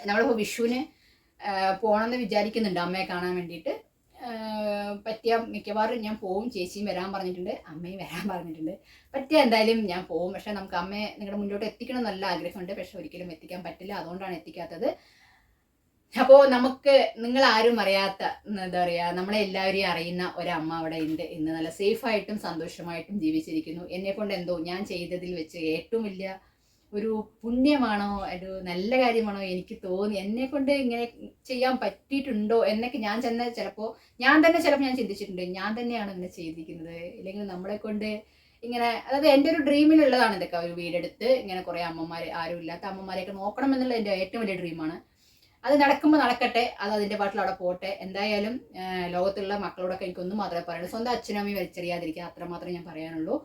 നമ്മളിപ്പോൾ വിഷുവിന് പോകണമെന്ന് വിചാരിക്കുന്നുണ്ട് അമ്മയെ കാണാൻ വേണ്ടിയിട്ട്. പറ്റിയ മിക്കവാറും ഞാൻ പോവും. ചേച്ചിയും വരാൻ പറഞ്ഞിട്ടുണ്ട്, അമ്മയും വരാൻ പറഞ്ഞിട്ടുണ്ട്. പറ്റിയ എന്തായാലും ഞാൻ പോവും. പക്ഷെ നമുക്ക് അമ്മയെ നിങ്ങളുടെ മുന്നോട്ട് എത്തിക്കണം നല്ല ആഗ്രഹമുണ്ട്, പക്ഷെ ഒരിക്കലും എത്തിക്കാൻ പറ്റില്ല, അതുകൊണ്ടാണ് എത്തിക്കാത്തത്. അപ്പോൾ നമുക്ക് നിങ്ങൾ ആരും അറിയാത്ത എന്താ പറയുക, നമ്മളെ എല്ലാവരെയും അറിയുന്ന ഒരമ്മ അവിടെ ഉണ്ട്. ഇന്ന് നല്ല സേഫായിട്ടും സന്തോഷമായിട്ടും ജീവിച്ചിരിക്കുന്നു. എന്നെക്കൊണ്ട് എന്തോ ഞാൻ ചെയ്തതിൽ വെച്ച് ഏറ്റവും വലിയ ഒരു പുണ്യമാണോ, ഒരു നല്ല കാര്യമാണോ എനിക്ക് തോന്നി. എന്നെ കൊണ്ട് ഇങ്ങനെ ചെയ്യാൻ പറ്റിയിട്ടുണ്ടോ എന്നൊക്കെ ഞാൻ തന്നെ ചിലപ്പോൾ ഞാൻ ചിന്തിച്ചിട്ടുണ്ട്. ഞാൻ തന്നെയാണ് ഇങ്ങനെ ചെയ്തിരിക്കുന്നത്, ഇല്ലെങ്കിൽ നമ്മളെ കൊണ്ട് ഇങ്ങനെ, അതായത് എൻ്റെ ഒരു ഡ്രീമിലുള്ളതാണ് ഇതൊക്കെ. ഒരു വീടെടുത്ത് ഇങ്ങനെ കുറേ അമ്മമാർ, ആരും ഇല്ലാത്ത അമ്മമാരെയൊക്കെ നോക്കണം എന്നുള്ളത് എൻ്റെ ഏറ്റവും വലിയ ഡ്രീമാണ്. അത് നടക്കുമ്പോൾ നടക്കട്ടെ, അത് അതിൻ്റെ പാട്ടിൽ അവിടെ പോട്ടെ. എന്തായാലും ലോകത്തുള്ള മക്കളോടൊക്കെ എനിക്കൊന്നും മാത്രമേ പറയുള്ളൂ, സ്വന്തം അച്ഛനും അമ്മയും വലിച്ചെറിയാതിരിക്കുക, അത്ര മാത്രമേ ഞാൻ പറയാനുള്ളൂ.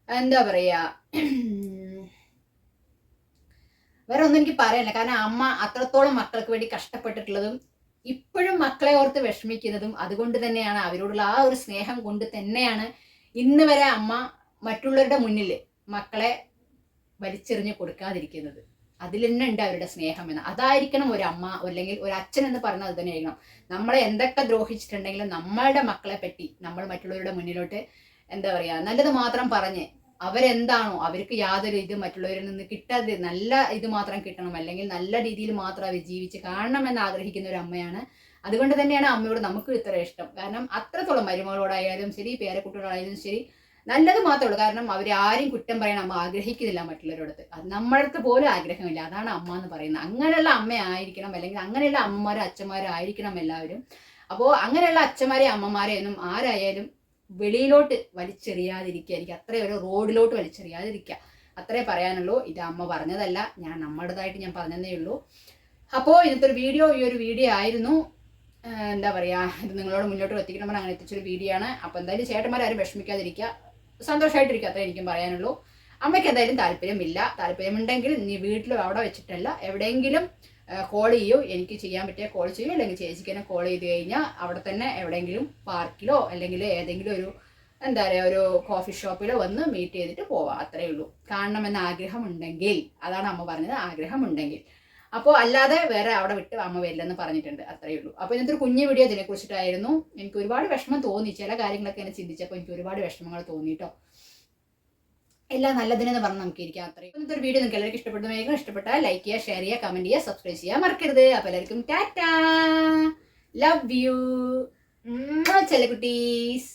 എന്താ പറയുക, വേറെ ഒന്നും എനിക്ക് പറയാനില്ല. കാരണം അമ്മ അത്രത്തോളം മക്കൾക്ക് വേണ്ടി കഷ്ടപ്പെട്ടിട്ടുള്ളതും ഇപ്പോഴും മക്കളെ ഓർത്ത് വിഷമിക്കുന്നതും അതുകൊണ്ട് തന്നെയാണ്. അവരോടുള്ള ആ ഒരു സ്നേഹം കൊണ്ട് തന്നെയാണ് ഇന്ന് വരെ അമ്മ മറ്റുള്ളവരുടെ മുന്നിൽ മക്കളെ വലിച്ചെറിഞ്ഞ് കൊടുക്കാതിരിക്കുന്നത്. അതിൽ തന്നെ ഉണ്ട് അവരുടെ സ്നേഹം എന്ന്. അതായിരിക്കണം ഒരു അമ്മ അല്ലെങ്കിൽ ഒരു അച്ഛൻ എന്ന് പറഞ്ഞാൽ അത് തന്നെ ആയിരിക്കണം. നമ്മളെ എന്തൊക്കെ ദ്രോഹിച്ചിട്ടുണ്ടെങ്കിലും നമ്മളുടെ മക്കളെ പറ്റി നമ്മൾ മറ്റുള്ളവരുടെ മുന്നിലോട്ട് എന്താ പറയുക, നല്ലത് മാത്രം പറഞ്ഞ് അവരെന്താണോ അവർക്ക് യാതൊരു ഇത് മറ്റുള്ളവരിൽ നിന്ന് കിട്ടാതെ നല്ല ഇത് മാത്രം കിട്ടണം, അല്ലെങ്കിൽ നല്ല രീതിയിൽ മാത്രം അവർ ജീവിച്ച് കാണണമെന്ന് ആഗ്രഹിക്കുന്ന ഒരു അമ്മയാണ്. അതുകൊണ്ട് തന്നെയാണ് അമ്മയോട് നമുക്ക് ഇത്ര ഇഷ്ടം. കാരണം അത്രത്തോളം മരുമകളോടായാലും ശരി, പേരക്കുട്ടികളോടായാലും ശരി, നല്ലത് മാത്രമേ ഉള്ളൂ. കാരണം അവരാരും കുറ്റം പറയാൻ അമ്മ ആഗ്രഹിക്കുന്നില്ല മറ്റുള്ളവരോടത്ത്. അത് നമ്മളടുത്ത് പോലും ആഗ്രഹമില്ല. അതാണ് അമ്മ എന്ന് പറയുന്നത്. അങ്ങനെയുള്ള അമ്മയായിരിക്കണം, അല്ലെങ്കിൽ അങ്ങനെയുള്ള അമ്മമാരും അച്ഛന്മാരും ആയിരിക്കണം എല്ലാവരും. അപ്പോൾ അങ്ങനെയുള്ള അച്ഛന്മാരെ അമ്മമാരെ ഒന്നും ആരായാലും വെളിയിലോട്ട് വലിച്ചെറിയാതിരിക്കുക. എനിക്ക് അത്രയും ഒരു റോഡിലോട്ട് വലിച്ചെറിയാതിരിക്കുക, അത്രേ പറയാനുള്ളൂ. ഇത് അമ്മ പറഞ്ഞതല്ല, ഞാൻ നമ്മുടേതായിട്ട് ഞാൻ പറഞ്ഞതേ ഉള്ളൂ. അപ്പോൾ ഇന്നത്തെ ഒരു വീഡിയോ ഈ ഒരു വീഡിയോ ആയിരുന്നു. എന്താ പറയുക, ഇത് നിങ്ങളോട് മുന്നോട്ട് എത്തിക്കണം അങ്ങനെ എത്തിച്ചൊരു വീഡിയോ ആണ്. അപ്പോൾ എന്തായാലും ചേട്ടന്മാരും വിഷമിക്കാതിരിക്കുക, സന്തോഷമായിട്ടിരിക്കുക, അത്രേ എനിക്കും പറയാനുള്ളൂ. അമ്മയ്ക്ക് എന്തായാലും താല്പര്യമുണ്ടെങ്കിൽ നീ വീട്ടിലും അവിടെ വെച്ചിട്ടല്ല എവിടെയെങ്കിലും കോൾ ചെയ്യൂ. എനിക്ക് ചെയ്യാൻ പറ്റിയ കോൾ ചെയ്യൂ, അല്ലെങ്കിൽ ചേച്ചിക്ക് തന്നെ കോൾ ചെയ്ത് കഴിഞ്ഞാൽ അവിടെ തന്നെ എവിടെയെങ്കിലും പാർക്കിലോ അല്ലെങ്കിൽ ഏതെങ്കിലും ഒരു എന്താ പറയുക ഒരു കോഫി ഷോപ്പിലോ വന്ന് മീറ്റ് ചെയ്തിട്ട് പോവാം. അത്രയേ ഉള്ളൂ. കാണണമെന്ന് ആഗ്രഹമുണ്ടെങ്കിൽ, അതാണ് അമ്മ പറഞ്ഞത്, ആഗ്രഹമുണ്ടെങ്കിൽ. അപ്പോൾ അല്ലാതെ വേറെ അവിടെ വിട്ട് അമ്മ വരില്ലെന്ന് പറഞ്ഞിട്ടുണ്ട്. അത്രയേ ഉള്ളൂ. അപ്പോൾ ഇന്നത്തെ ഒരു കുഞ്ഞു വീഡിയോ ഇതിനെക്കുറിച്ചിട്ടായിരുന്നു. എനിക്ക് ഒരുപാട് വിഷമം തോന്നി, ചില കാര്യങ്ങളൊക്കെ എന്നെ ചിന്തിച്ചപ്പോൾ എനിക്ക് ഒരുപാട് വിഷമങ്ങൾ തോന്നിട്ടോ. എല്ലാം നല്ലതിനെന്ന് പറഞ്ഞ് നമുക്ക് ഇരിക്കാം. അത്രയും ഇന്നത്തെ ഒരു വീഡിയോ നിങ്ങൾക്ക് എല്ലാവർക്കും ഇഷ്ടപ്പെടുന്നതായിരിക്കും. ഇഷ്ടപ്പെട്ടാൽ ലൈക്ക് ചെയ്യുക, ഷെയർ ചെയ്യുക, കമന്റ് ചെയ്യുക, സബ്സ്ക്രൈബ് ചെയ്യാൻ മറക്കരുത്. അപ്പോൾ എല്ലാവർക്കും ടാറ്റാ, ലവ് യു ചെല്ലക്കുട്ടീസ്.